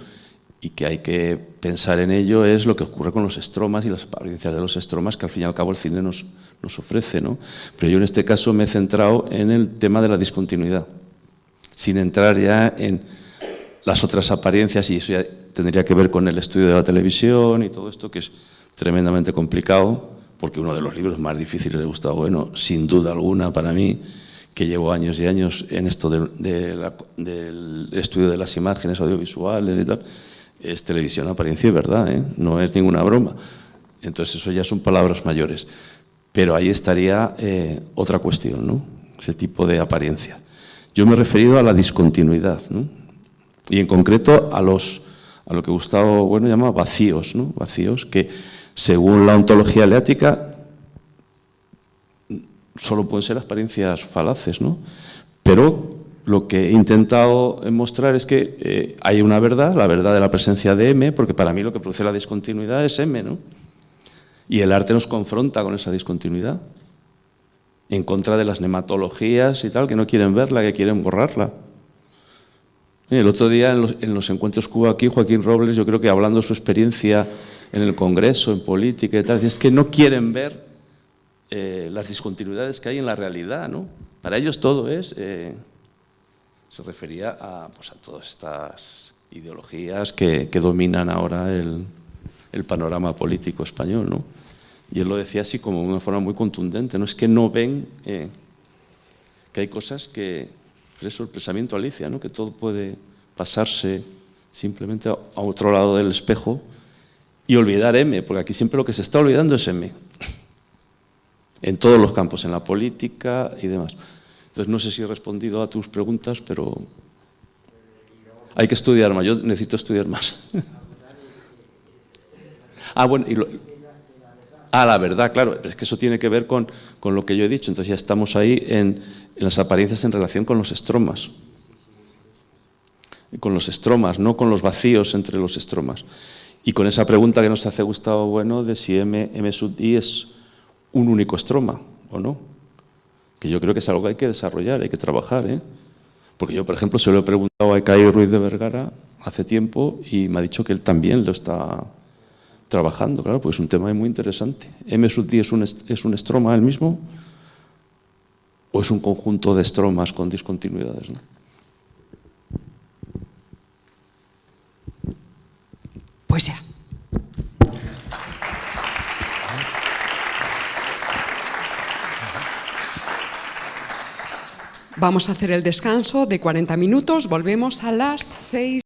y que hay que pensar en ello, es lo que ocurre con los estromas y las apariencias de los estromas, que al fin y al cabo el cine nos ofrece, ¿no? Pero yo en este caso me he centrado en el tema de la discontinuidad, sin entrar ya en las otras apariencias, y eso ya tendría que ver con el estudio de la televisión y todo esto, que es tremendamente complicado, porque uno de los libros más difíciles de Gustavo Bueno, sin duda alguna para mí, que llevo años y años en esto del estudio de las imágenes audiovisuales y tal, es Televisión, apariencia y verdad, no es ninguna broma. Entonces eso ya son palabras mayores. Pero ahí estaría otra cuestión, ¿no? Ese tipo de apariencia. Yo me he referido a la discontinuidad, ¿no? Y en concreto a lo que Gustavo Bueno llama vacíos, ¿no? Vacíos que, según la ontología eleática, solo pueden ser apariencias falaces, ¿no? Pero lo que he intentado mostrar es que hay una verdad, la verdad de la presencia de M, porque para mí lo que produce la discontinuidad es M, ¿no? Y el arte nos confronta con esa discontinuidad, en contra de las nematologías y tal, que no quieren verla, que quieren borrarla. El otro día, en los encuentros Cuba aquí, Joaquín Robles, yo creo que hablando de su experiencia en el Congreso, en política y tal, es que no quieren ver las discontinuidades que hay en la realidad, ¿no? Para ellos todo es... se refería a todas estas ideologías que dominan ahora el panorama político español, ¿no? Y él lo decía así como de una forma muy contundente, ¿no? Es que no ven que hay cosas que, pues eso, el pensamiento Alicia, ¿no? Que todo puede pasarse simplemente a otro lado del espejo y olvidar M, porque aquí siempre lo que se está olvidando es M, en todos los campos, en la política y demás. Entonces no sé si he respondido a tus preguntas, pero hay que estudiar más, yo necesito estudiar más. Bueno, la verdad, claro, es que eso tiene que ver con lo que yo he dicho, entonces ya estamos ahí en las apariencias en relación con los estromas. Con los estromas, no con los vacíos entre los estromas. Y con esa pregunta que nos hace Gustavo Bueno de si M sub I es un único estroma o no. Que yo creo que es algo que hay que desarrollar, hay que trabajar, ¿eh? Porque yo, por ejemplo, se lo he preguntado a Ecai Ruiz de Vergara hace tiempo y me ha dicho que él también lo está trabajando, claro, porque es un tema muy interesante. ¿M sub I es un estroma el mismo o es un conjunto de estromas con discontinuidades, ¿no? Pues ya. Vamos a hacer el descanso de 40 minutos, volvemos a las 6.